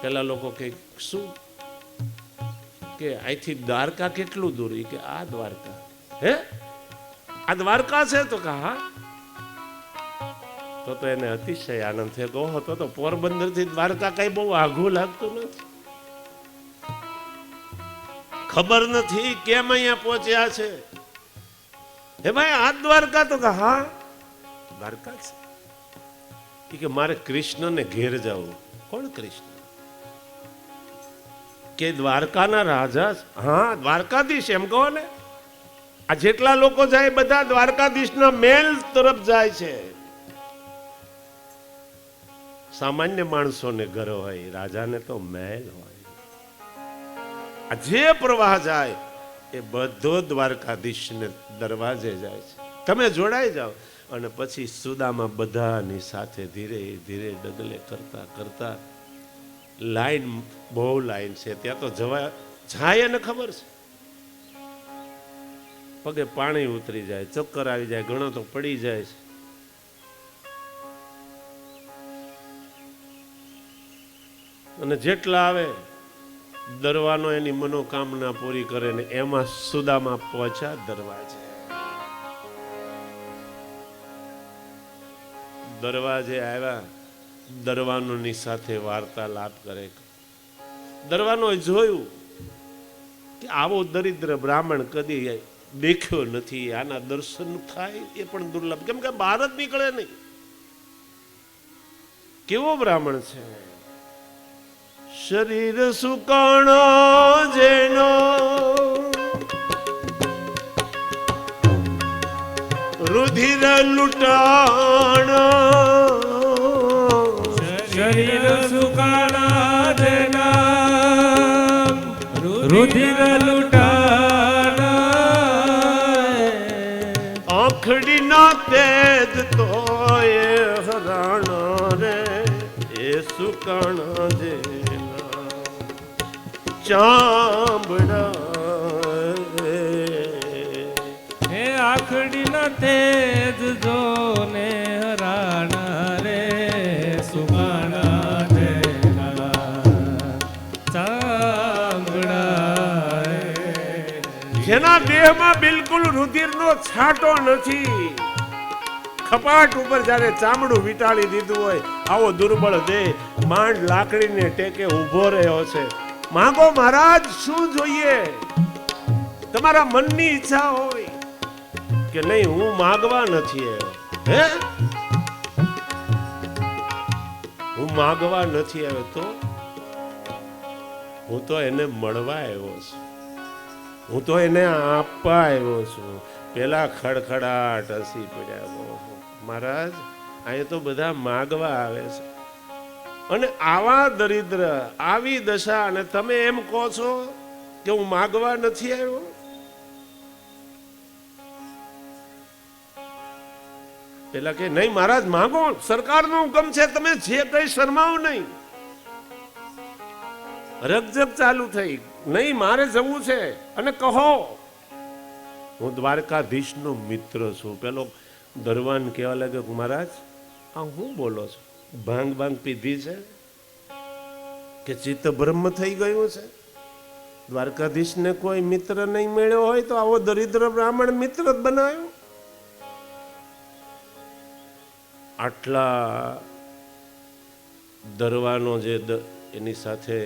પેલા લોકો કે શું, કે અહીંથી દ્વારકા કેટલું દૂર? કે આ દ્વારકા, હે આ દ્વારકા છે? તો કહા તો એને અતિશય આનંદ થયો. ઓહો, તો પોરબંદર થી દ્વારકા કઈ બહુ આઘું લાગતું નથી. ખબર નથી કેમ અહીંયા પહોંચ્યા છે. હે ભાઈ, આ દ્વારકા? તો કહા દ્વારકા છે. કે મારે કૃષ્ણને ઘેર જવું. કોણ કૃષ્ણ? કે દ્વારકાના રાજા. હા, દ્વારકાધીશ એમ કહો ને. આ જેટલા લોકો જાય બધા દ્વારકાધીશના મહેલ તરફ જાય છે. સામાન્ય માણસોને ઘર હોય, રાજાને તો મહેલ હોય. આ જે પ્રવાહ જાય એ બધો દ્વારકાધીશને દરવાજે જાય છે. તમે જોડાઈ જાઓ. અને પછી સુદામા બધાની સાથે ધીરે ધીરે ડગલે કરતા કરતા, લાઈન બહુ લાઈન છે ત્યાં તો જવા જાય એને ખબર છે. પગે પાણી ઉતરી જાય, ચક્કર આવી જાય, ઘણો તો પડી જાય છે. અને જેટલા આવે દરવાનો એની મનોકામના પૂરી કરે ને એમાં સુદામા પહોંચ્યા દરવાજે. દરવાજે આવ્યા, દરવાનોની સાથે વાર્તાલાપ કરે. દરવાનોએ જોયું કે આવો દરિદ્ર બ્રાહ્મણ કદી દેખ્યો નથી, આના દર્શન થાય એ પણ દુર્લભ, કેમ કે બહાર જ નીકળે નહીં. કેવો બ્રાહ્મણ છે! શરીર સુકાણો જેનો રુધિર લૂંટાણો, શરીર સુકાણા જેના રુધિર લૂંટાણા, આંખડીના તેજ તો એ હરાણા રે એ સુકાણા જેના ચામડા હે આખડીના તેજ જોને હરાણા રે સુકાણા જેના ચામડા. જેના દેહમાં બિલકુલ રુધિરનો છાંટો નથી, કપાટ ઉપર જ્યારે ચામડું વીંટાળી દીધું હોય, આવો દુર્બળ દેહ માંડ લાકડીને ટેકે ઊભો રહ્યો છે. માંગો મહારાજ, શું જોઈએ? તમારા મનની ઈચ્છા હોય કે નહીં, હું માગવા નથી આવ્યો. હે, હું માગવા નથી આવ્યો, તો હું તો એને મળવા આવ્યો છું, હું તો એને આપવા આવ્યો છું. પેલા ખડખડાટ હસી પડ્યા. મહારાજ, અહીંયા તો બધા માગવા આવે છે, અને આવા દરિદ્ર, આવી દશા, અને તમે એમ કહો છો કે હું માગવા નથી આવ્યો? પેલા કે નહીં મહારાજ, માગો, સરકારનો હુકમ છે, તમે જે કઈ શરમાવો નહીં. રકઝક ચાલુ થઈ, નહીં મારે જવું છે, અને કહો. હું દ્વારકાધીશનો મિત્ર છું. પેલો દરવાન કહેવા લાગ્યો, મહારાજ આ હું બોલો છો? ભાંગ ભાંગ પીધી છે કે ચિત્ત બ્રહ્મ થઈ ગયું છે? દ્વારકાધીશને કોઈ મિત્ર નહીં મળ્યો હોય તો આવો દરિદ્ર બ્રાહ્મણ મિત્ર જ બનાવ્યો. આટલા દરવાનો જે એની સાથે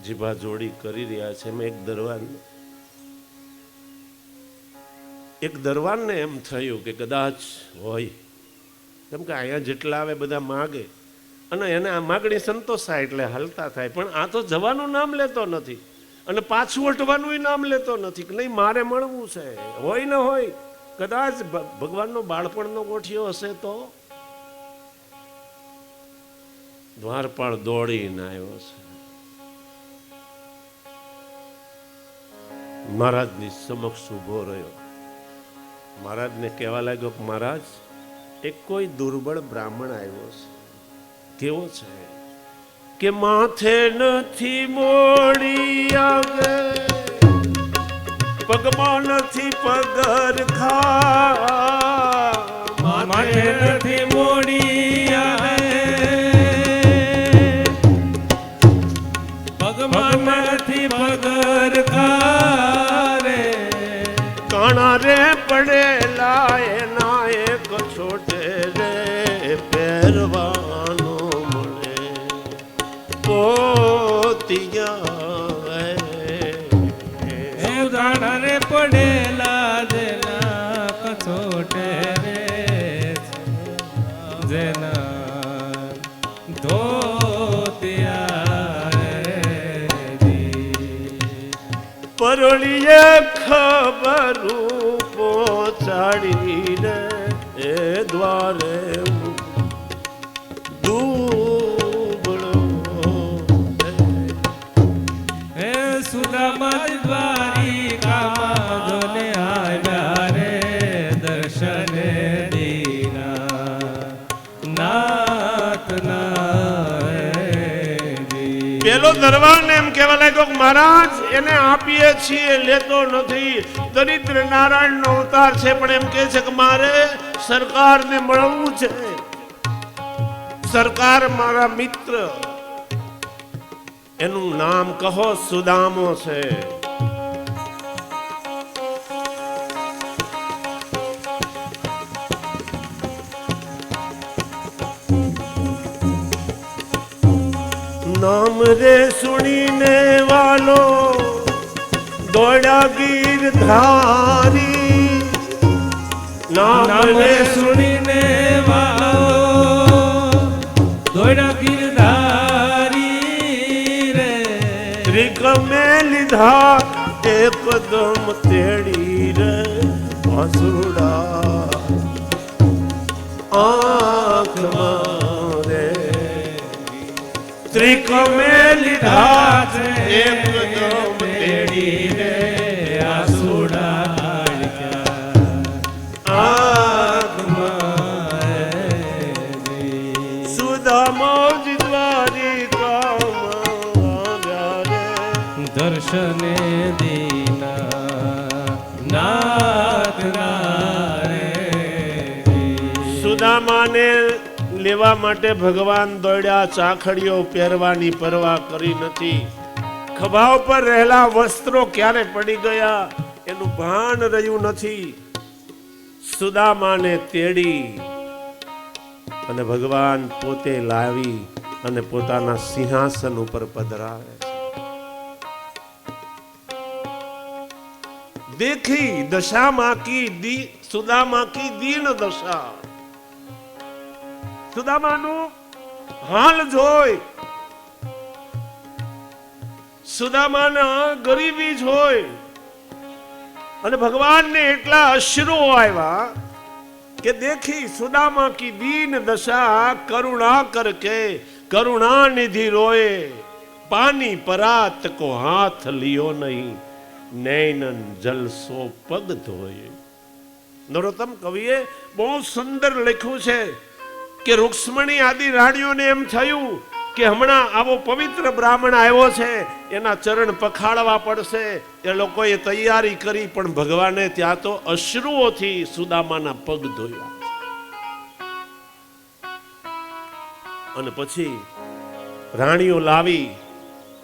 જીભા જોડી કરી રહ્યા છે, એમાં એક દરવાનને એમ થયું કે કદાચ હોય, કેમ કે અહીંયા જેટલા આવે બધા માગે, અને એને આ માગણી સંતોષાય એટલે હાલતા થાય. પણ આ તો જવાનું નામ લેતો નથી, અને પાછું હટવાનું નામ લેતો નથી કે નહીં મારે મળવું છે. હોય ને હોય, કદાચ ભગવાનનો બાળપણનો ગોઠિયો હશે તો. દ્વારપાળ દોડીને આવ્યો છે, મહારાજની સમક્ષ ઉભો રહ્યો. મહારાજને કહેવા લાગ્યો કે મહારાજ, એક કોઈ દુર્બળ બ્રાહ્મણ આવ્યો છે. કેવો છે કે માથે નથી મોડી આવે, પગમાં નથી પગરખા, માથે નથી મોડી આવે, પગમાં નથી પગરખા રે, કાણા રે પડેલા એના એક છોટે રે પહેરવાનો મળે પોતિયા. કાણા રે પડેલા જેના કછોટે રે, જેના ધોતિયા પરળીએ ખબરું પહોંચાડીને એ દ્વારે દુબળો. હે સુદામા દ્વારિકામાં જોને આવ્યા રે દર્શને દીના નાથના. પેલો દરવાન એમ કહેવા લાગ્યો કે મહારાજ, એને આપીએ છીએ, લેતો નથી. દરિદ્ર નારાયણનો અવતાર છે, પણ એમ કહે છે કે મારે સરકારને મળવું છે. સરકાર મારા મિત્ર, એનું નામ કહો સુદામો છે. નામ રે સુણીને વાલો દોડા ગીરધારી. નામ રે સુણીને વાલો દોડા ગીરધારી રે. ત્રિકમે લીધા એકદમ તેડી રે વાસુડા આંખમાં રે. ત્રિકમે લીધા છે એકદમ તેડી રે આસુડા સુદામા દ્વારિકામાં દર્શને દીના નાથ રે. સુદામાને લેવા માટે ભગવાન દોડ્યા. ચાખડીઓ પહેરવાની પરવા કરી નથી. ખભા ઉપર રહેલા વસ્ત્રો ક્યારે પડી ગયા એનું ભાન રહ્યું નથી. સુદામાને તેડી અને ભગવાન પોતે લાવી અને પોતાના સિંહાસન ઉપર પધરાવે છે. देखी दशा मां की सुदामा की दीन दशा. સુદામાનું હાલ જોઈ, સુદામાના ગરીબી જોઈ અને ભગવાનને એટલા અશ્રુ આવ્યા કે દેખી સુદામા કી દીન દશા કરુણા કરકે કરુણા નિધિ રોए पानी परात को हाथ लियो नहीं नैनन जल सो पग धोए. નરોત્તમ કવિએ બહુ સુંદર લખ્યું છે કે રૂક્ષ્મણી આદિ રાણીઓને એમ થયું કે હમણાં આવો પવિત્ર બ્રાહ્મણ આવ્યો છે, એના ચરણ પખાડવા પડશે. એ લોકોએ તૈયારી કરી, પણ ભગવાને ત્યાં તો અશ્રુઓથી સુદામાના પગ ધોયા. અને પછી રાણીઓ લાવી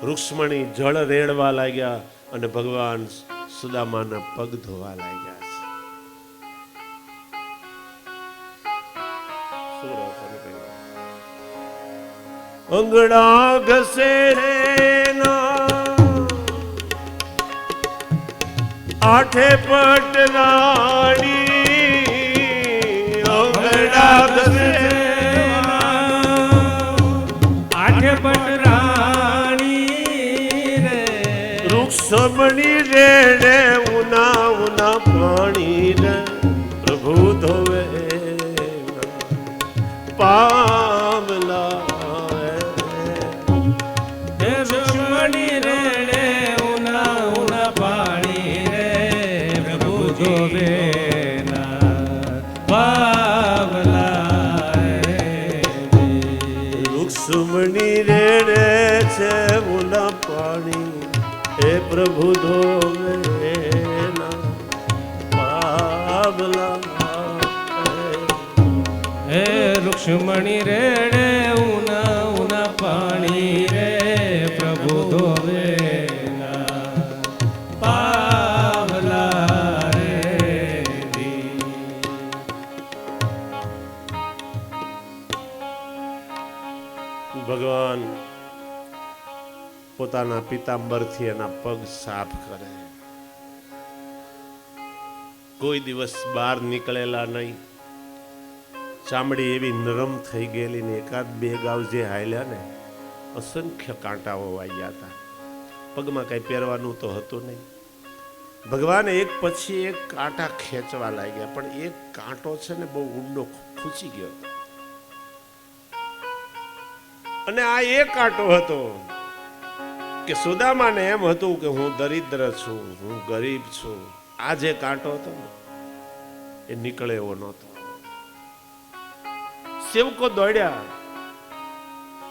રૂક્ષ્મણી જળ રેડવા લાગ્યા અને ભગવાન સુદામાના પગ ધોવા લાગ્યા. અંગડા ઘસે આઠે પટ રાણી. અંગડા ઘસે આઠે પટ રાણી રે. રૂક્ષમણી રેડે ઉના ઉના પાણી રે. પ્રભુ ધોવે પાવલા. રૂક્ષ્મણી રેડે છે ઉના પાણી. હે પ્રભુ ધોવે પાવલા. હે રૂક્ષ્મણી રેડે ઉના ઉના પાણી રે. પ્રભુ ધોવે પાવલા રે. ભગવાન પોતાના પિતાંબરથી એના પગ સાફ કરે. કોઈ દિવસ બહાર નીકળેલા નહીં. ચામડી એવી નરમ થઈ ગયેલી ને એકાદ બે ગાવ જે હાલ્યા ને અસંખ્ય કાંટાઓ વાગ્યા હતા. પગમાં કઈ પહેરવાનું તો હતું નહીં. ભગવાન એક પછી એક કાંટા ખેંચવા લાગ્યા, પણ એક કાંટો છે ને બહુ ઊંડો ખૂંચી ગયો હતો. અને આ એક કાંટો હતો કે સુદામાને એમ હતું કે હું દરિદ્ર છું, હું ગરીબ છું. આ જે કાંટો હતો ને એ નીકળે એવો નહોતો. સેવકો દોડ્યા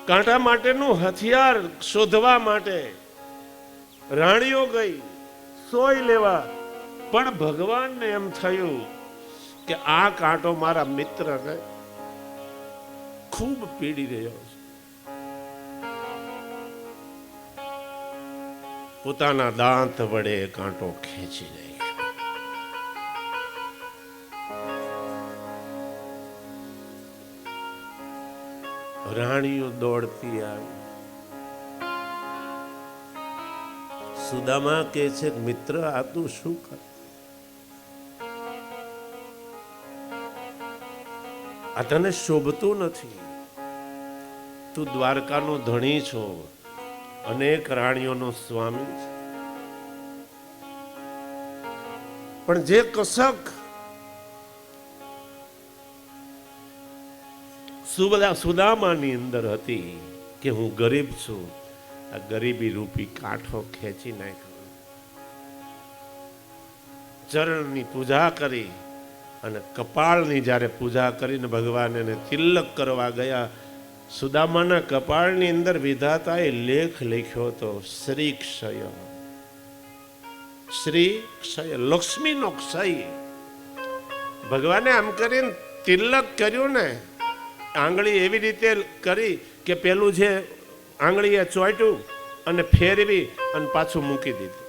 કાંટા માટેનું હથિયાર શોધવા માટે. રાણીઓ ગઈ સોય લેવા, પણ ભગવાનને એમ થયું કે આ કાંટો મારા મિત્રને ખૂબ પીડી રહ્યો છે. પોતાના દાંત વડે કાંટો ખેંચી નાખ્યો. રાણીઓ દોડતી આવી. સુદામા કહે છે, મિત્ર આ તું શું કર? આ તને શોભતું નથી. તું દ્વારકાનો ધણી છો, અનેક રાણીઓનો સ્વામી છે, પણ જે કસક સુદામાની અંદર હતી કે હું ગરીબ છું, આ ગરીબી રૂપી કાંઠો ખેંચી નાખ્યો. ચરણની પૂજા કરી અને કપાળની જ્યારે પૂજા કરીને ભગવાન એને તિલક કરવા ગયા, સુદામાના કપાળની અંદર વિધાતાએ લેખ લખ્યો હતો, શ્રી ક્ષય. શ્રી ક્ષય, લક્ષ્મીનો ક્ષય. ભગવાને આમ કરીને તિલક કર્યું ને, આંગળી એવી રીતે કરી કે પેલું જે આંગળીએ ચોંટ્યું અને ફેરવી અને પાછું મૂકી દીધું.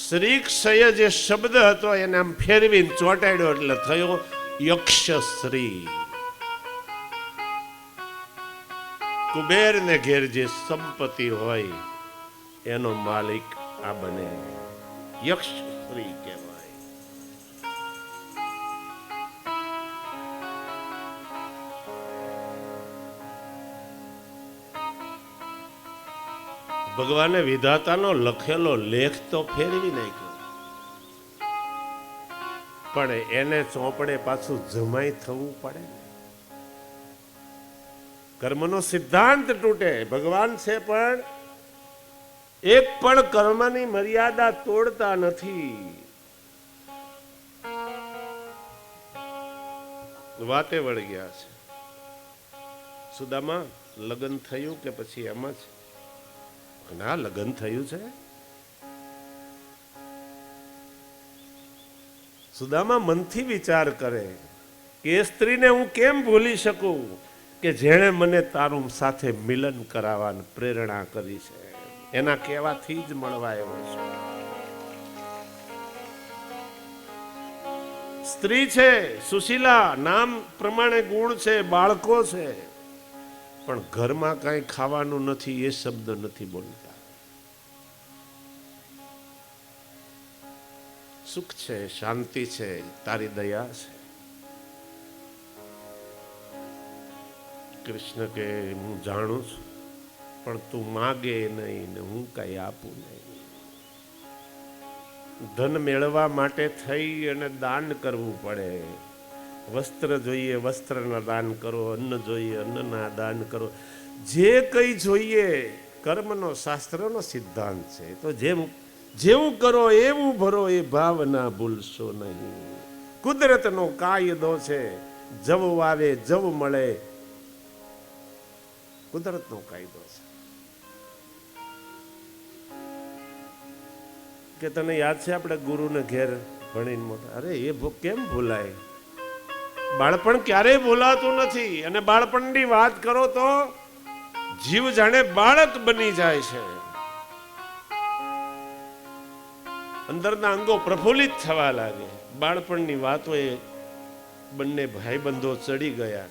શ્રી ક્ષય જે શબ્દ હતો એને આમ ફેરવીને ચોંટાડ્યો એટલે થયો યક્ષશ્રી. કુબેર ને ઘેર જે સંપત્તિ હોય એનો માલિક આ બને, યક્ષશ્રી કહેવાય. ભગવાને વિધાતાનો લખેલો લેખ તો ફેરવી નાખ્યો, પણ એને ચોપડે પાછું જમાઈ થવું પડે. કર્મનો સિદ્ધાંત તૂટે. ભગવાન છે પણ એક પણ કર્મની મર્યાદા તોડતા નથી. વાતે વળી ગયા છે. સુદામા લગ્ન થયું કે પછી એમ જ? ના, લગ્ન થયું છે. સુદામા મનથી વિચાર કરે કે એ સ્ત્રીને હું કેમ ભૂલી શકું કે જેણે મને તારું સાથે મિલન કરાવવાની પ્રેરણા કરી છે. એના કહેવાથી જ મળવા આવ્યો છું. સ્ત્રી છે, સુશીલા, નામ પ્રમાણે ગુણ છે, બાળકો છે, પણ ઘરમાં કાંઈ ખાવાનું નથી એ શબ્દ નથી બોલતા. સુખ છે, શાંતિ છે, તારી દયા છે. કૃષ્ણ કે હું જાણું છું, પણ તું માગે નહીં ને હું કઈ આપું નહીં. ધન મેળવવા માટે થઈ અને દાન કરવું પડે. વસ્ત્ર જોઈએ, વસ્ત્રના દાન કરો. અન્ન જોઈએ, અન્નના દાન કરો. જે કંઈ જોઈએ કર્મનો, શાસ્ત્રનો સિદ્ધાંત છે. તો જેવું કરો એવું ભરો, એ ભાવના ભૂલશો નહીં. કુદરતનો કાયદો છે, જવું આવે જવું મળે. કુદરતનો કાયદો છે. કે તને યાદ છે આપણે ગુરુને ઘેર ભણીને મોટા? અરે એ કેમ ભૂલાય? બાળપણ ક્યારેય ભૂલાતું નથી. અને બાળપણની વાત કરો તો જીવ જાણે બાળક બની જાય છે. અંદરના અંગો પ્રફુલ્લિત થવા લાગે. બાળપણની વાતો એ બંને ભાઈબંધો ચડી ગયા.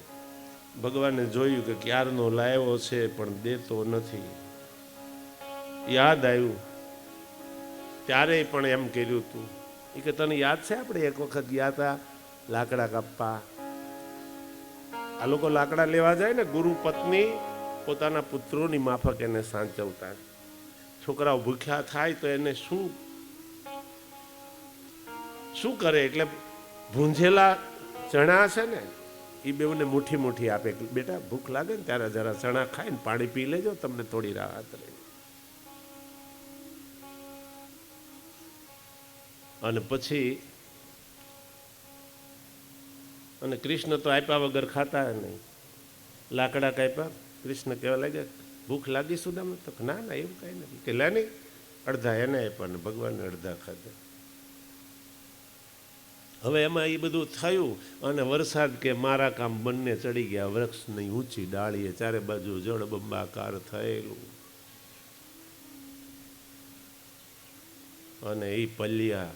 ભગવાને જોયું કે ક્યારનો લાવ્યો છે પણ દેતો નથી. યાદ આવ્યું ત્યારે પણ એમ કર્યું તું. એ કે તને યાદ છે આપણે એક વખત ગયા હતા લાકડા કાપવા? આ લોકો લાકડા લેવા જાય ને, ગુરુ પત્ની પોતાના પુત્રોની માફક એને સાચવતા. છોકરાઓ ભૂખ્યા થાય તો એને શું કરે? એટલે ભૂંજેલા ચણા છે ને, એ બેઉને મુઠ્ઠી મુઠ્ઠી આપે. બેટા ભૂખ લાગે ને ત્યારે જરા ચણા ખાઈને પાણી પી લેજો, તમને થોડી રાહત રહે. અને પછી અને કૃષ્ણ તો આપ્યા વગર ખાતા નહીં. લાકડા કાપ્યા. કૃષ્ણ કહેવા લાગ્યા ભૂખ લાગી સુદામા? તો ના ના એવું કાંઈ નથી. કે લે નહીં, અડધા એને આપ્યા ને ભગવાનને અડધા ખાધા. હવે એમાં એ બધું થયું અને વરસાદ કે મારા કામ બંને ચડી ગયા વૃક્ષની ઊંચી ડાળીએ, ચારે બાજુ જળબંબાકાર થયેલું. અને એ પલ્યા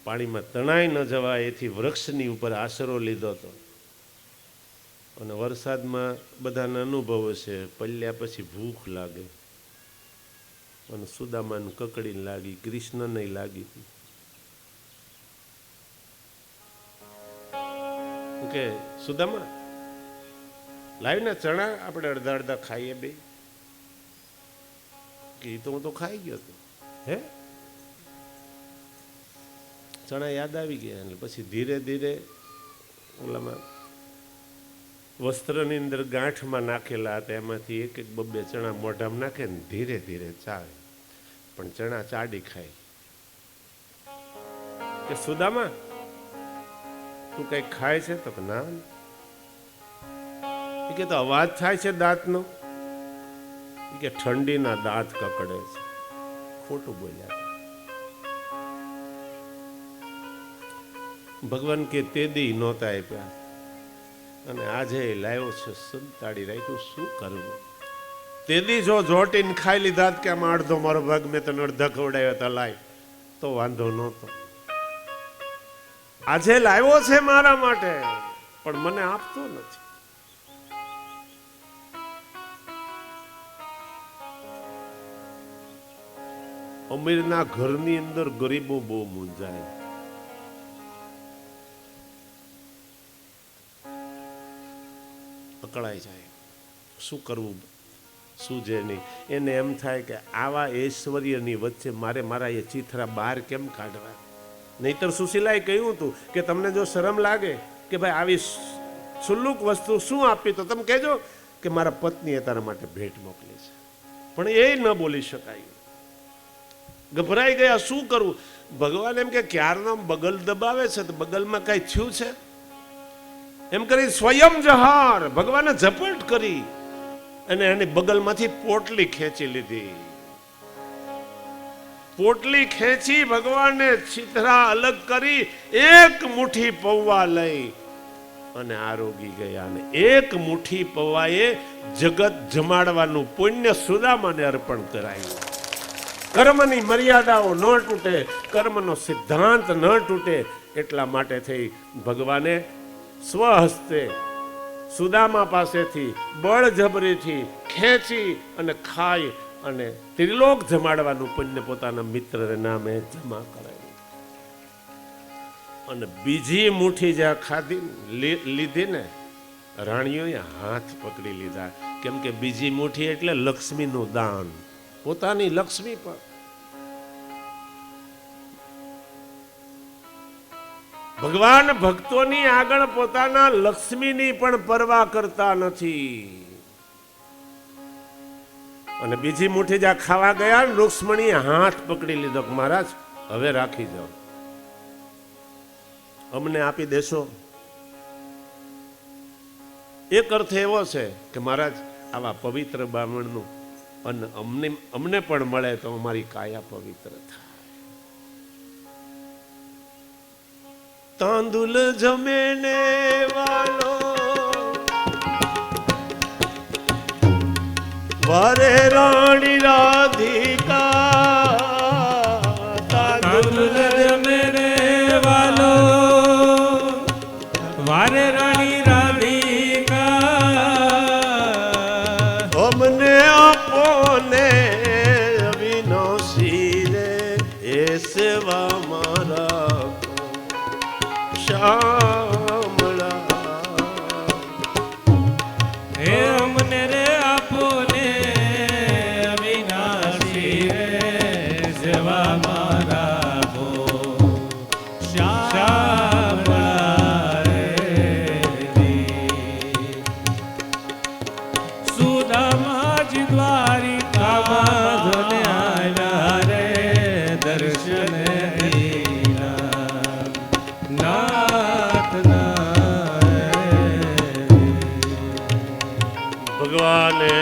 પાણીમાં તણાઈ ન જવાય એથી વૃક્ષની ઉપર આશરો લીધો હતો. અને વરસાદમાં બધાને અનુભવ છે, પલ્યા પછી ભૂખ લાગે. અને સુદામાને કકડીને લાગી, કૃષ્ણને લાગી હતી. કે સુદામા લાવીને ચણા આપણે અડધા અડધા ખાઈએ બે. કે તો હું તો ખાઈ ગયો હતો. હે ચણા યાદ આવી ગયા. એટલે પછી ધીરે ધીરે ઓલામાં વસ્ત્રની અંદર ગાંઠમાં નાખેલા હતા, એમાંથી એક એક બબ્બે ચણા મોઢામાં નાખે ને ધીરે ધીરે ચાવે. પણ ચણા ચાડી ખાય. કે સુદામા તું કઈ ખાય છે? તો ના. એ કે તો અવાજ થાય છે દાંતનો. એ કે ઠંડીના દાંત કકડે છે. ખોટું બોલ્યા. ભગવાન કે તે દી નહોતા આપ્યા અને આજે લાવ્યો છે, સંતાડી રાખ્યું, શું કરવું? તે દી જો જોટીને ખાઈ લીધા કે આમ અડધો મારો ભાગ મેં તને અડધા ખવડાવ્યા હતા લાય તો વાંધો નહોતો. આજે લાવ્યો છે મારા માટે પણ મને આપતો નથી. અમીરના ઘરની અંદર ગરીબો બહુ મૂંઝાય. અકળાઈ જાય, શું કરવું શું જે નહીં. એને એમ થાય કે આવા ઐશ્વર્યની વચ્ચે મારે મારા એ ચિથરા બહાર કેમ કાઢવા? નહીતર સુશીલાએ કહ્યું હતું કે તમને જો શરમ લાગે કે ભાઈ આવી સુલ્લુક વસ્તુ શું આપી તો તમે કહેજો કે મારા પત્નીએ તારા માટે ભેટ મોકલી છે. પણ એ ન બોલી શકાય. ગભરાઈ ગયા, શું કરવું? ભગવાન એમ કે ક્યારનો બગલ દબાવે છે તો બગલમાં કઈ થયું છે એમ કરી સ્વયં જહાર ભગવાને ઝપટ કરી અને એની બગલમાંથી પોટલી ખેંચી લીધી. પોટલી ખેંચી ભગવાને છીતરા અલગ કરી એક મુઠ્ઠી પૌવા લઈ અને આરોગી ગયા. અને એક મુઠ્ઠી પૌવાએ જગત જમાડવાનું પુણ્ય સુદામાને અર્પણ કરાયું. કર્મની મર્યાદાઓ ન તૂટે, કર્મનો સિદ્ધાંત ન તૂટે, એટલા માટે થઈ ભગવાને સ્વહસ્તે સુદામા પાસેથી બળજબરીથી ખેંચી અને ખાઈ અને ત્રિલોક જમાડવાનું પુણ્ય પોતાના મિત્રને નામે જમા કરાયું. અને બીજી મુઠ્ઠી જ્યાં ખાધી લીધી ને રાણીઓએ હાથ પકડી લીધા. કેમ કે બીજી મુઠ્ઠી એટલે લક્ષ્મીનું દાન, પોતાની લક્ષ્મી પર. ભગવાન ભક્તોની આગળ પોતાના લક્ષ્મીની પણ પરવા કરતા નથી. અને બીજી મુઠ્ઠી જ્યાં ખાવા ગયા રૂક્ષ્મણીએ હાથ પકડી લીધો કે મહારાજ હવે રાખી જાઓ, અમને આપી દેશો. એક અર્થ એવો છે કે મહારાજ આવા પવિત્ર બ્રાહ્મણનું અન્ન અમને પણ મળે તો અમારી કાયા પવિત્ર થાય. તાંદુલ જમેને વાલો વારે રાણી રાધિકા. તાંદુલ જમેને વાલો વારે રાણી રાધિકા. અમને આપો ને અવિનાશી રે એ સેવા મારા હે અમને રે આપો ને અવિનાશી રે સેવા મારા ભો શ્યામળા રે. સુદામાજી દ્વારિકામાં ધને આવ્યા રે દર્શન ભગવાને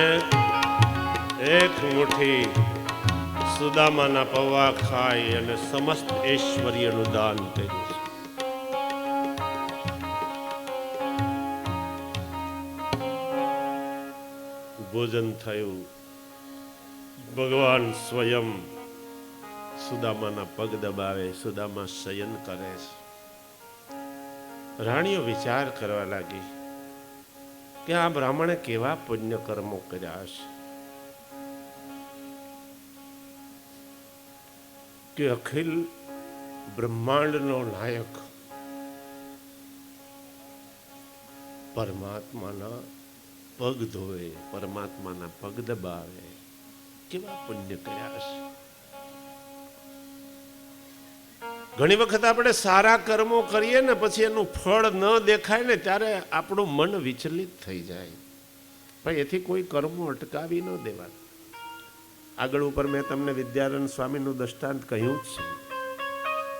એક મુઠ્ઠી સુદામાના પૌવા ખાઈ અને સમસ્ત ઐશ્વર્યનું દાન કર્યું. ભોજન થયું. ભગવાન સ્વયં સુદામાના પગ દબાવે, સુદામા શયન કરે છે. રાણીઓ વિચાર કરવા લાગી કે આ બ્રાહ્મણે કેવા પુણ્ય કર્મો કર્યા છે કે અખિલ બ્રહ્માંડનો નાયક પરમાત્માના પગ ધોવે, પરમાત્માના પગ દબાવે. કેવા પુણ્ય કર્યા છે. ઘણી વખત આપણે સારા કર્મો કરીએ ને પછી એનું ફળ ન દેખાય ને ત્યારે આપણું મન વિચલિત થઈ જાય. પણ એથી કોઈ કર્મો અટકાવી ન દેવા. આગળ ઉપર મેં તમને વિદ્યાનંદ સ્વામીનું દ્રષ્ટાંત કહ્યું જ છે.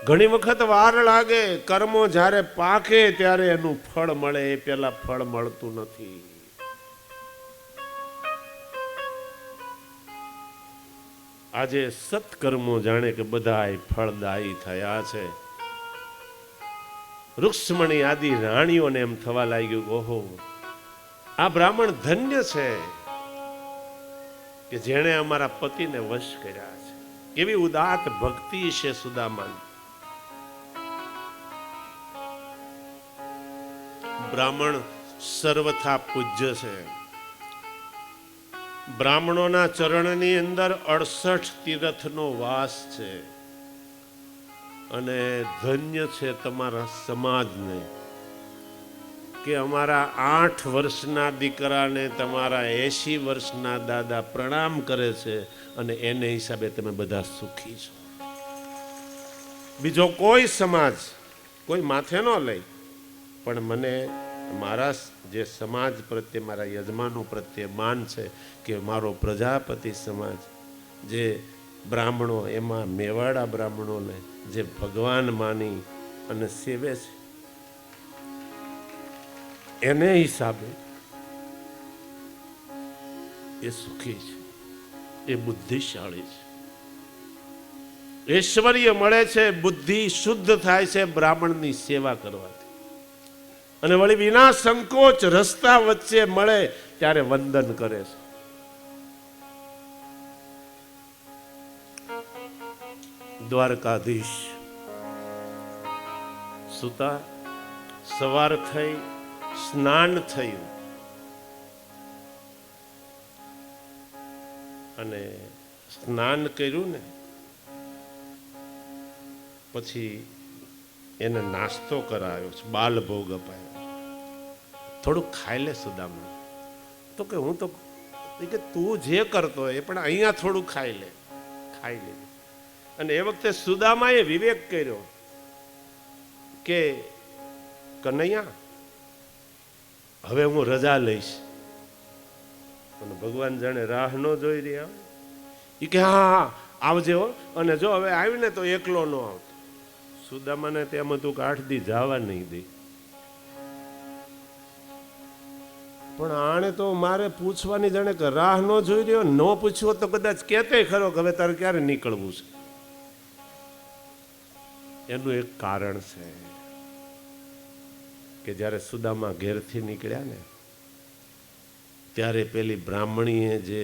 ઘણી વખત વાર લાગે, કર્મો જ્યારે પાકે ત્યારે એનું ફળ મળે, એ પેલા ફળ મળતું નથી. આજે સત્કર્મો જાણે કે બધા ફળદાયી થયા છે. રુક્ષ્મણી આદિ રાણીઓને એમ થવા લાગ્યું, ઓહો, આ બ્રાહ્મણ ધન્ય છે કે જેણે અમારા પતિને વશ કર્યા છે. કેવી ઉદાત્ત ભક્તિ છે સુદામાની. બ્રાહ્મણ સર્વથા પૂજ્ય છે. બ્રાહ્મણોના ચરણની અંદર 68 તીર્થનો વાસ છે. અને ધન્ય છે તમારા સમાજને કે અમારા 8 વર્ષના દીકરાને તમારા 80 વર્ષના દાદા પ્રણામ કરે છે અને એને હિસાબે તમે બધા સુખી છો. બીજો કોઈ સમાજ કોઈ માથે ન લઈ, પણ મને મારા જે સમાજ પ્રત્યે, મારા યજમાનો પ્રત્યે માન છે કે મારો પ્રજાપતિ સમાજ જે બ્રાહ્મણો, એમાં મેવાડા બ્રાહ્મણોને જે ભગવાન માની અને સેવે છે, એને હિસાબે એ સુખી છે, એ બુદ્ધિશાળી છે. ઐશ્વર્ય મળે છે, બુદ્ધિ શુદ્ધ થાય છે બ્રાહ્મણની સેવા કરવાથી. અને વળી વિના સંકોચ રસ્તા વચ્ચે મળે ત્યારે વંદન કરે છે. દ્વારકાધીશ સુતા, સવાર થઈ, સ્નાન થયું અને સ્નાન કર્યું ને પછી એને નાસ્તો કરાયો છે, બાલ ભોગ અપાયો. થોડુંક ખાઈ લે સુદામા. તો કે હું તો કે તું જે કરતો એ પણ અહીંયા થોડું ખાઈ લે. ખાઈ લે. અને એ વખતે સુદામાએ વિવેક કર્યો કે કનૈયા, હવે હું રજા લઈશ. અને ભગવાન જાણે રાહ ન જોઈ રહ્યા એ કે હા હા આવજે હો. અને જો હવે આવીને તો એકલો ન આવતો. સુદામાને તેમ હતું કે 8 દી જવા નહીં દે. પણ આણે તો મારે પૂછવાની જાણે કે રાહ ન જોઈ રહ્યો. ન પૂછ્યો તો કદાચ કહેતે ખરો કે હવે તારે ક્યારે નીકળવું છે. એનું એક કારણ છે કે જ્યારે સુદામા ઘેરથી નીકળ્યા ને ત્યારે પેલી બ્રાહ્મણીએ જે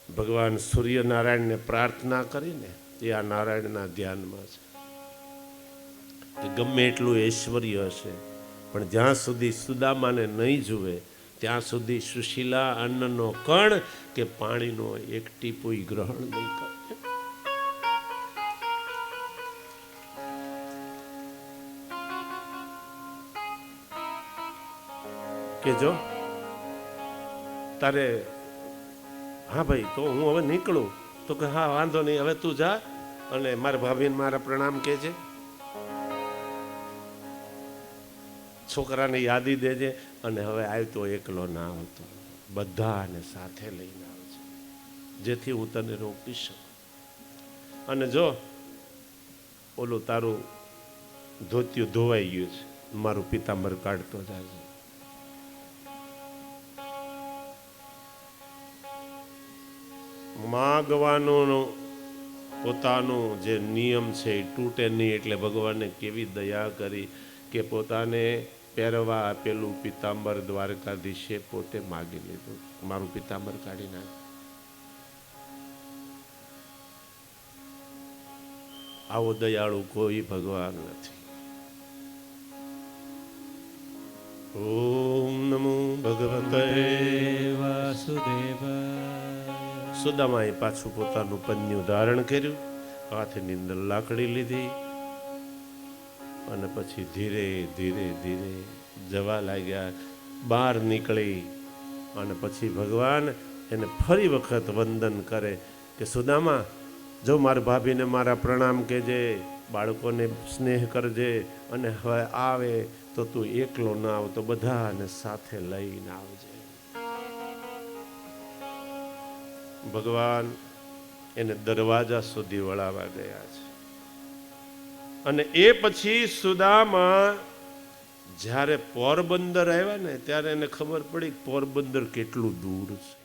ભગવાન સૂર્યનારાયણને પ્રાર્થના કરીને એ આ નારાયણના ધ્યાનમાં છે કે ગમે એટલું ઐશ્વર્ય હશે પણ જ્યાં સુધી સુદામાને નહીં જુએ ત્યાં સુધી સુશીલા અન્નનો કણ કે પાણીનો એક ટીપું ગ્રહણ નહીં કરે. કે જો તારે હા ભાઈ તો હું હવે નીકળું તો કે હા વાંધો નહીં, હવે તું જા અને મારા ભાભીને મારા પ્રણામ કહેજે, છોકરાને યાદી દેજે અને હવે આવતો એકલો ના આવતો, બધાને સાથે લઈને આવજે જેથી હું તને રોકી શકું. અને જો ઓલું તારું ધોતિયું ધોવાઈ ગયું છે, મારું પિતાંબર કાઢતો જાજે. માગવાનો પોતાનો જે નિયમ છે એ તૂટે નહીં એટલે ભગવાને કેવી દયા કરી કે પોતાને પહેરવા આપેલું પિતાંબર દ્વારકાધીશે પોતે માગી લીધું, મારું પિતાંબર કાઢી નાખ. આવો દયાળુ કોઈ ભગવાન નથી. ઓમ નમો ભગવતે વાસુદેવાય. સુદામાએ પાછું પોતાનું પન્યું ધારણ કર્યું, હાથની અંદર લાકડી લીધી અને પછી ધીરે ધીરે ધીરે જવા લાગ્યા. બહાર નીકળી અને પછી ભગવાન એને ફરી વખત વંદન કરે કે સુદામા, જો મારા ભાભીને મારા પ્રણામ કહેજે, બાળકોને સ્નેહ કરજે, અને હવે આવે તો તું એકલો ના આવતો, બધાને સાથે લઈને આવજે. ભગવાન એને દરવાજા સુધી વળાવવા ગયા છે. અને એ પછી સુદામા જ્યારે પોરબંદર આવ્યા ને ત્યારે એને ખબર પડી પોરબંદર કેટલું દૂર છે.